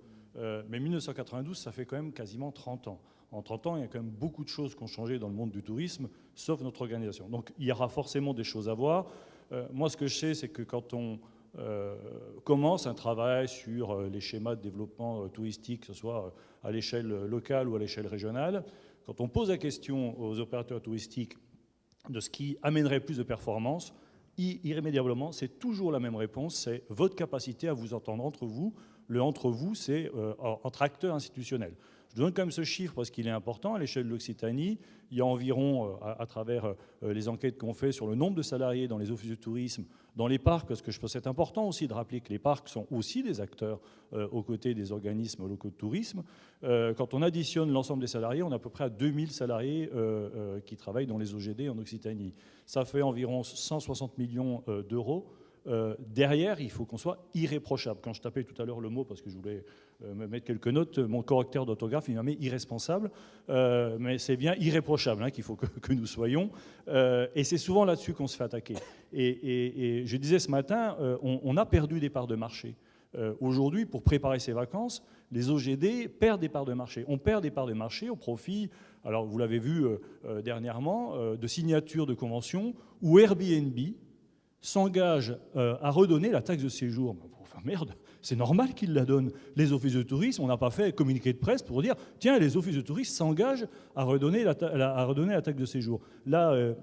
I: mais 1992, ça fait quand même quasiment 30 ans. En 30 ans, il y a quand même beaucoup de choses qui ont changé dans le monde du tourisme, sauf notre organisation. Donc il y aura forcément des choses à voir. Moi, ce que je sais, c'est que quand on commence un travail sur les schémas de développement touristique, que ce soit à l'échelle locale ou à l'échelle régionale, quand on pose la question aux opérateurs touristiques de ce qui amènerait plus de performance, irrémédiablement, c'est toujours la même réponse, c'est votre capacité à vous entendre entre vous. Le entre vous, c'est entre acteurs institutionnels. Je donne quand même ce chiffre parce qu'il est important. À l'échelle de l'Occitanie, il y a environ, à travers les enquêtes qu'on fait sur le nombre de salariés dans les offices de tourisme, dans les parcs, parce que je pense que c'est important aussi de rappeler que les parcs sont aussi des acteurs aux côtés des organismes locaux de tourisme. Quand on additionne l'ensemble des salariés, on est à peu près à 2000 salariés qui travaillent dans les OGD en Occitanie. Ça fait environ 160 millions d'euros. Derrière, il faut qu'on soit irréprochable. Quand je tapais tout à l'heure le mot, parce que je voulais me mettre quelques notes, mon correcteur d'orthographe, il m'a mis irresponsable, mais c'est bien irréprochable qu'il faut que nous soyons. Et c'est souvent là-dessus qu'on se fait attaquer. Et je disais ce matin, on a perdu des parts de marché. Aujourd'hui, pour préparer ces vacances, les OGD perdent des parts de marché. On perd des parts de marché au profit, alors vous l'avez vu dernièrement, de signatures de conventions où Airbnb s'engage à redonner la taxe de séjour. Enfin, merde, c'est normal qu'ils la donnent. Les offices de tourisme, on n'a pas fait un communiqué de presse pour dire tiens, les offices de tourisme s'engagent à redonner la taxe de séjour. Là,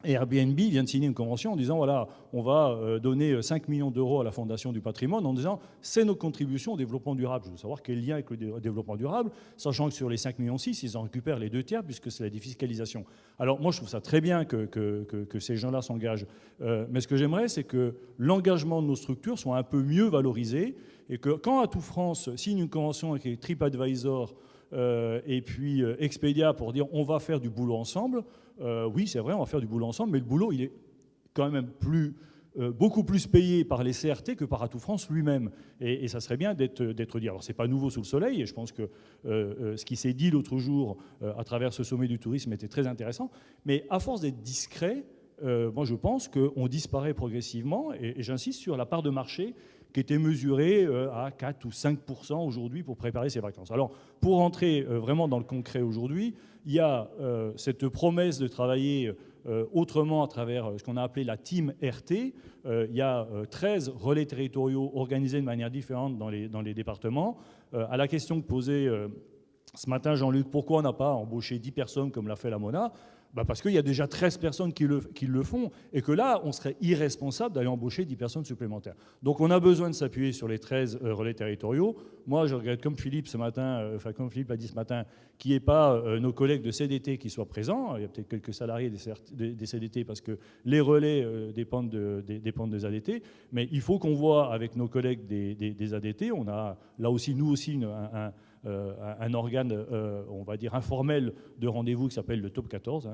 I: Airbnb vient de signer une convention en disant voilà, on va donner 5 millions d'euros à la Fondation du patrimoine en disant c'est nos contributions au développement durable. Je veux savoir quel lien avec le développement durable, sachant que sur les 5,6 millions, ils en récupèrent les 2 tiers puisque c'est la défiscalisation. Alors moi je trouve ça très bien que ces gens-là s'engagent, mais ce que j'aimerais c'est que l'engagement de nos structures soit un peu mieux valorisé et que quand Atout France signe une convention avec TripAdvisor et puis Expedia pour dire on va faire du boulot ensemble, oui c'est vrai on va faire du boulot ensemble, mais le boulot il est quand même beaucoup plus payé par les CRT que par Atout France lui-même. Et ça serait bien d'être dit. Alors c'est pas nouveau sous le soleil, et je pense que ce qui s'est dit l'autre jour à travers ce sommet du tourisme était très intéressant, mais à force d'être discret, moi je pense qu'on disparaît progressivement, et j'insiste sur la part de marché qui était mesurée à 4 ou 5% aujourd'hui pour préparer ces vacances. Alors, pour rentrer vraiment dans le concret aujourd'hui, il y a cette promesse de travailler autrement à travers ce qu'on a appelé la Team RT. Il y a 13 relais territoriaux organisés de manière différente dans les départements. À la question que posait ce matin Jean-Luc, pourquoi on n'a pas embauché 10 personnes comme l'a fait la MONA ? Parce qu'il y a déjà 13 personnes qui le font, et que là, on serait irresponsable d'aller embaucher 10 personnes supplémentaires. Donc on a besoin de s'appuyer sur les 13 relais territoriaux. Moi, je regrette, comme Philippe comme Philippe a dit ce matin, qu'il n'y ait pas nos collègues de CDT qui soient présents. Il y a peut-être quelques salariés des CDT, parce que les relais dépendent des ADT. Mais il faut qu'on voit avec nos collègues des ADT. On a là aussi, nous aussi, un organe, on va dire, informel de rendez-vous qui s'appelle le Top 14,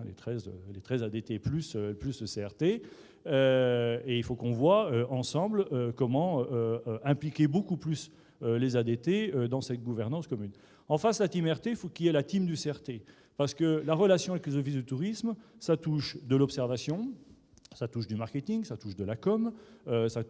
I: les 13 ADT plus le CRT. Et il faut qu'on voit ensemble comment impliquer beaucoup plus les ADT dans cette gouvernance commune. En face, la Team RT, il faut qu'il y ait la team du CRT. Parce que la relation avec les offices de tourisme, ça touche de l'observation, ça touche du marketing, ça touche de la com, ça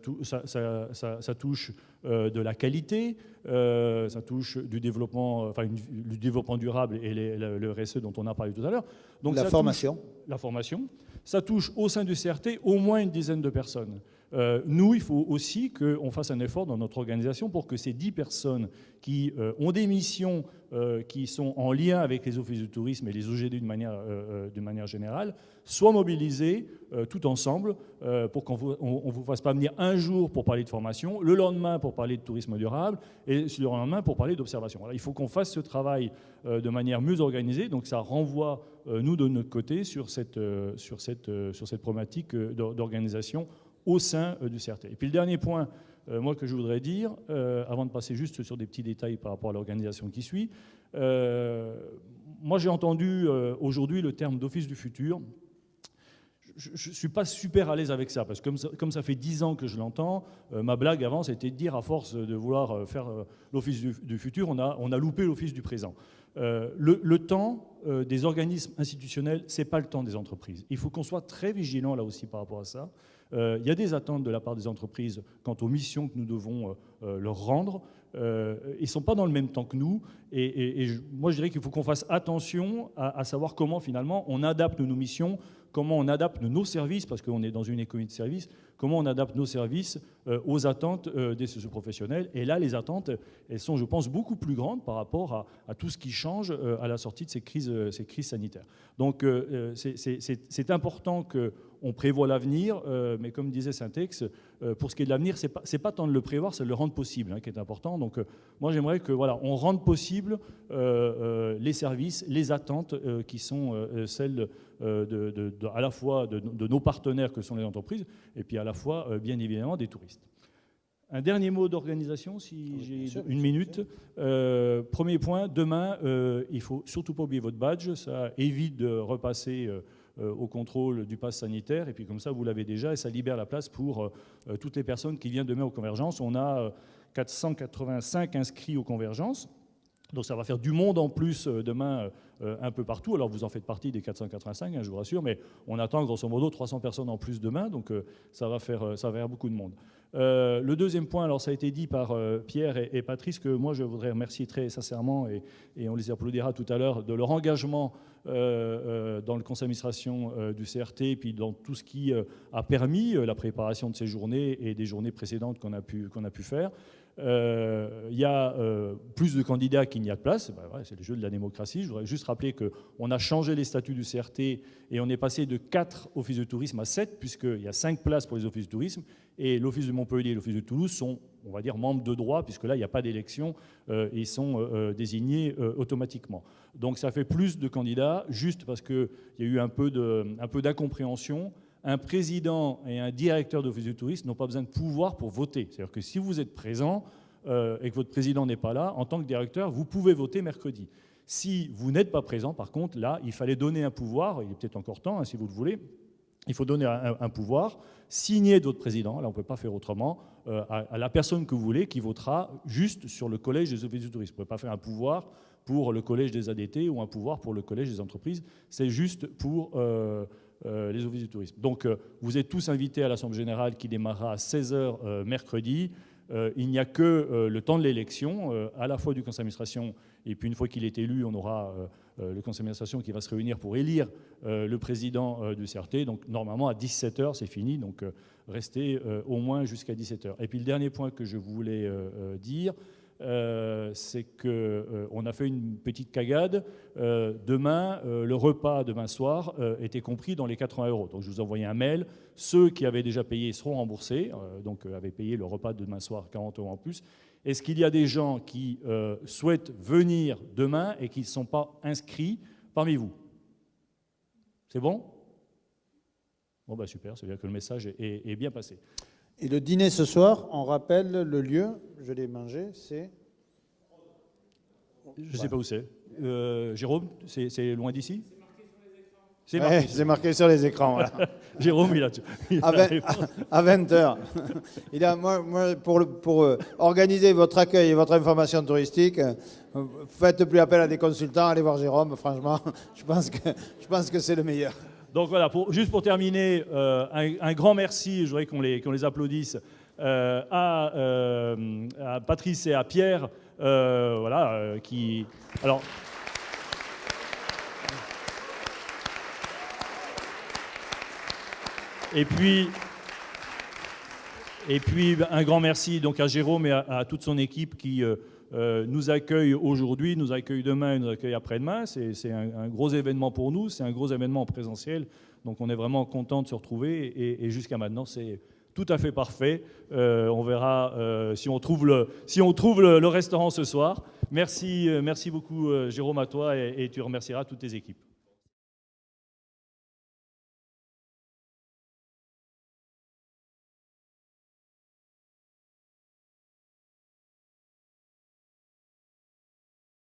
I: touche de la qualité, ça touche du développement, du développement durable et le RSE dont on a parlé tout à l'heure. Donc
A: la formation.
I: La formation. Ça touche au sein du CRT au moins une dizaine de personnes. Nous, il faut aussi qu'on fasse un effort dans notre organisation pour que ces 10 personnes qui ont des missions qui sont en lien avec les offices du tourisme et les OGD d'une manière générale soient mobilisées tout ensemble pour qu'on ne vous fasse pas venir un jour pour parler de formation, le lendemain pour parler de tourisme durable et le lendemain pour parler d'observation. Voilà, il faut qu'on fasse ce travail de manière mieux organisée, donc ça renvoie, nous, de notre côté, sur cette problématique d'organisation au sein du CRT. Et puis le dernier point, moi, que je voudrais dire, avant de passer juste sur des petits détails par rapport à l'organisation qui suit, moi j'ai entendu aujourd'hui le terme d'office du futur. Je ne suis pas super à l'aise avec ça, parce que comme ça fait 10 ans que je l'entends, ma blague avant, c'était de dire, à force de vouloir faire l'office du futur, on a loupé l'office du présent. Le temps des organismes institutionnels, ce n'est pas le temps des entreprises. Il faut qu'on soit très vigilant là aussi par rapport à ça. Il y a des attentes de la part des entreprises quant aux missions que nous devons leur rendre. Ils ne sont pas dans le même temps que nous. Moi, je dirais qu'il faut qu'on fasse attention à savoir comment, finalement, on adapte nos missions, comment on adapte nos services, parce qu'on est dans une économie de services, comment on adapte nos services aux attentes des professionnels. Et là, les attentes, elles sont, je pense, beaucoup plus grandes par rapport à tout ce qui change à la sortie de ces crises sanitaires. Donc, c'est important qu'on prévoit l'avenir, mais comme disait Syntex, pour ce qui est de l'avenir, c'est pas tant de le prévoir, c'est de le rendre possible qui est important. Donc, moi, j'aimerais que on rende possible les services, les attentes qui sont celles à la fois de nos partenaires que sont les entreprises, et puis à la fois, bien évidemment, des touristes. Un dernier mot d'organisation, si j'ai une minute. Premier point, demain, il ne faut surtout pas oublier votre badge. Ça évite de repasser au contrôle du pass sanitaire. Et puis comme ça, vous l'avez déjà et ça libère la place pour toutes les personnes qui viennent demain aux convergences. On a 485 inscrits aux convergences. Donc ça va faire du monde en plus demain un peu partout. Alors vous en faites partie des 485, je vous rassure, mais on attend grosso modo 300 personnes en plus demain, donc ça va faire beaucoup de monde. Le deuxième point, alors ça a été dit par Pierre et Patrice, que moi je voudrais remercier très sincèrement, et on les applaudira tout à l'heure, de leur engagement dans le conseil d'administration du CRT, et puis dans tout ce qui a permis la préparation de ces journées et des journées précédentes qu'on a pu faire. Il y a plus de candidats qu'il n'y a de place. C'est le jeu de la démocratie. Je voudrais juste rappeler qu'on a changé les statuts du CRT et on est passé de 4 offices de tourisme à 7, puisqu'il y a 5 places pour les offices de tourisme, et l'office de Montpellier et l'office de Toulouse sont, on va dire, membres de droit, puisque là, il n'y a pas d'élection, ils sont désignés automatiquement. Donc ça fait plus de candidats, juste parce qu'il y a eu un peu d'incompréhension. Un président et un directeur d'office du tourisme n'ont pas besoin de pouvoir pour voter. C'est-à-dire que si vous êtes présent et que votre président n'est pas là, en tant que directeur, vous pouvez voter mercredi. Si vous n'êtes pas présent, par contre, là, il fallait donner un pouvoir, il est peut-être encore temps, si vous le voulez, il faut donner un pouvoir signé de votre président, là on ne peut pas faire autrement, à la personne que vous voulez, qui votera juste sur le collège des offices du tourisme. Vous ne pouvez pas faire un pouvoir pour le collège des ADT ou un pouvoir pour le collège des entreprises, c'est juste pour les offices du tourisme. Donc vous êtes tous invités à l'Assemblée générale qui démarrera à 16h mercredi. Il n'y a que le temps de l'élection, à la fois du conseil d'administration, et puis une fois qu'il est élu, on aura le conseil d'administration qui va se réunir pour élire le président du CRT. Donc normalement à 17h c'est fini, donc restez au moins jusqu'à 17h. Et puis le dernier point que je voulais dire, c'est qu'on a fait une petite cagade. Demain, le repas demain soir était compris dans les 80 €. Donc je vous ai envoyé un mail. Ceux qui avaient déjà payé seront remboursés, donc avaient payé le repas de demain soir 40 € en plus. Est-ce qu'il y a des gens qui souhaitent venir demain et qui ne sont pas inscrits parmi vous? C'est bon? Bon, bah super, c'est-à-dire que le message est bien passé.
A: Et le dîner ce soir, on rappelle le lieu, je l'ai mangé, c'est...
I: Je ne sais pas où c'est. Jérôme, c'est loin d'ici?
A: C'est marqué sur les écrans. Voilà.
I: Jérôme, il a
A: à 20h. Moi, pour organiser votre accueil et votre information touristique, faites plus appel à des consultants, allez voir Jérôme, franchement, je pense que c'est le meilleur.
I: Donc voilà, juste pour terminer, un grand merci, je voudrais qu'on les applaudisse, à Patrice et à Pierre, voilà, qui... Alors, et puis, Et puis un grand merci donc à Jérôme et à toute son équipe qui nous accueille aujourd'hui, nous accueille demain et nous accueille après-demain. C'est un gros événement pour nous, c'est un gros événement en présentiel. Donc on est vraiment content de se retrouver et jusqu'à maintenant c'est tout à fait parfait. On verra si on trouve le restaurant ce soir. Merci beaucoup Jérôme à toi et tu remercieras toutes tes équipes.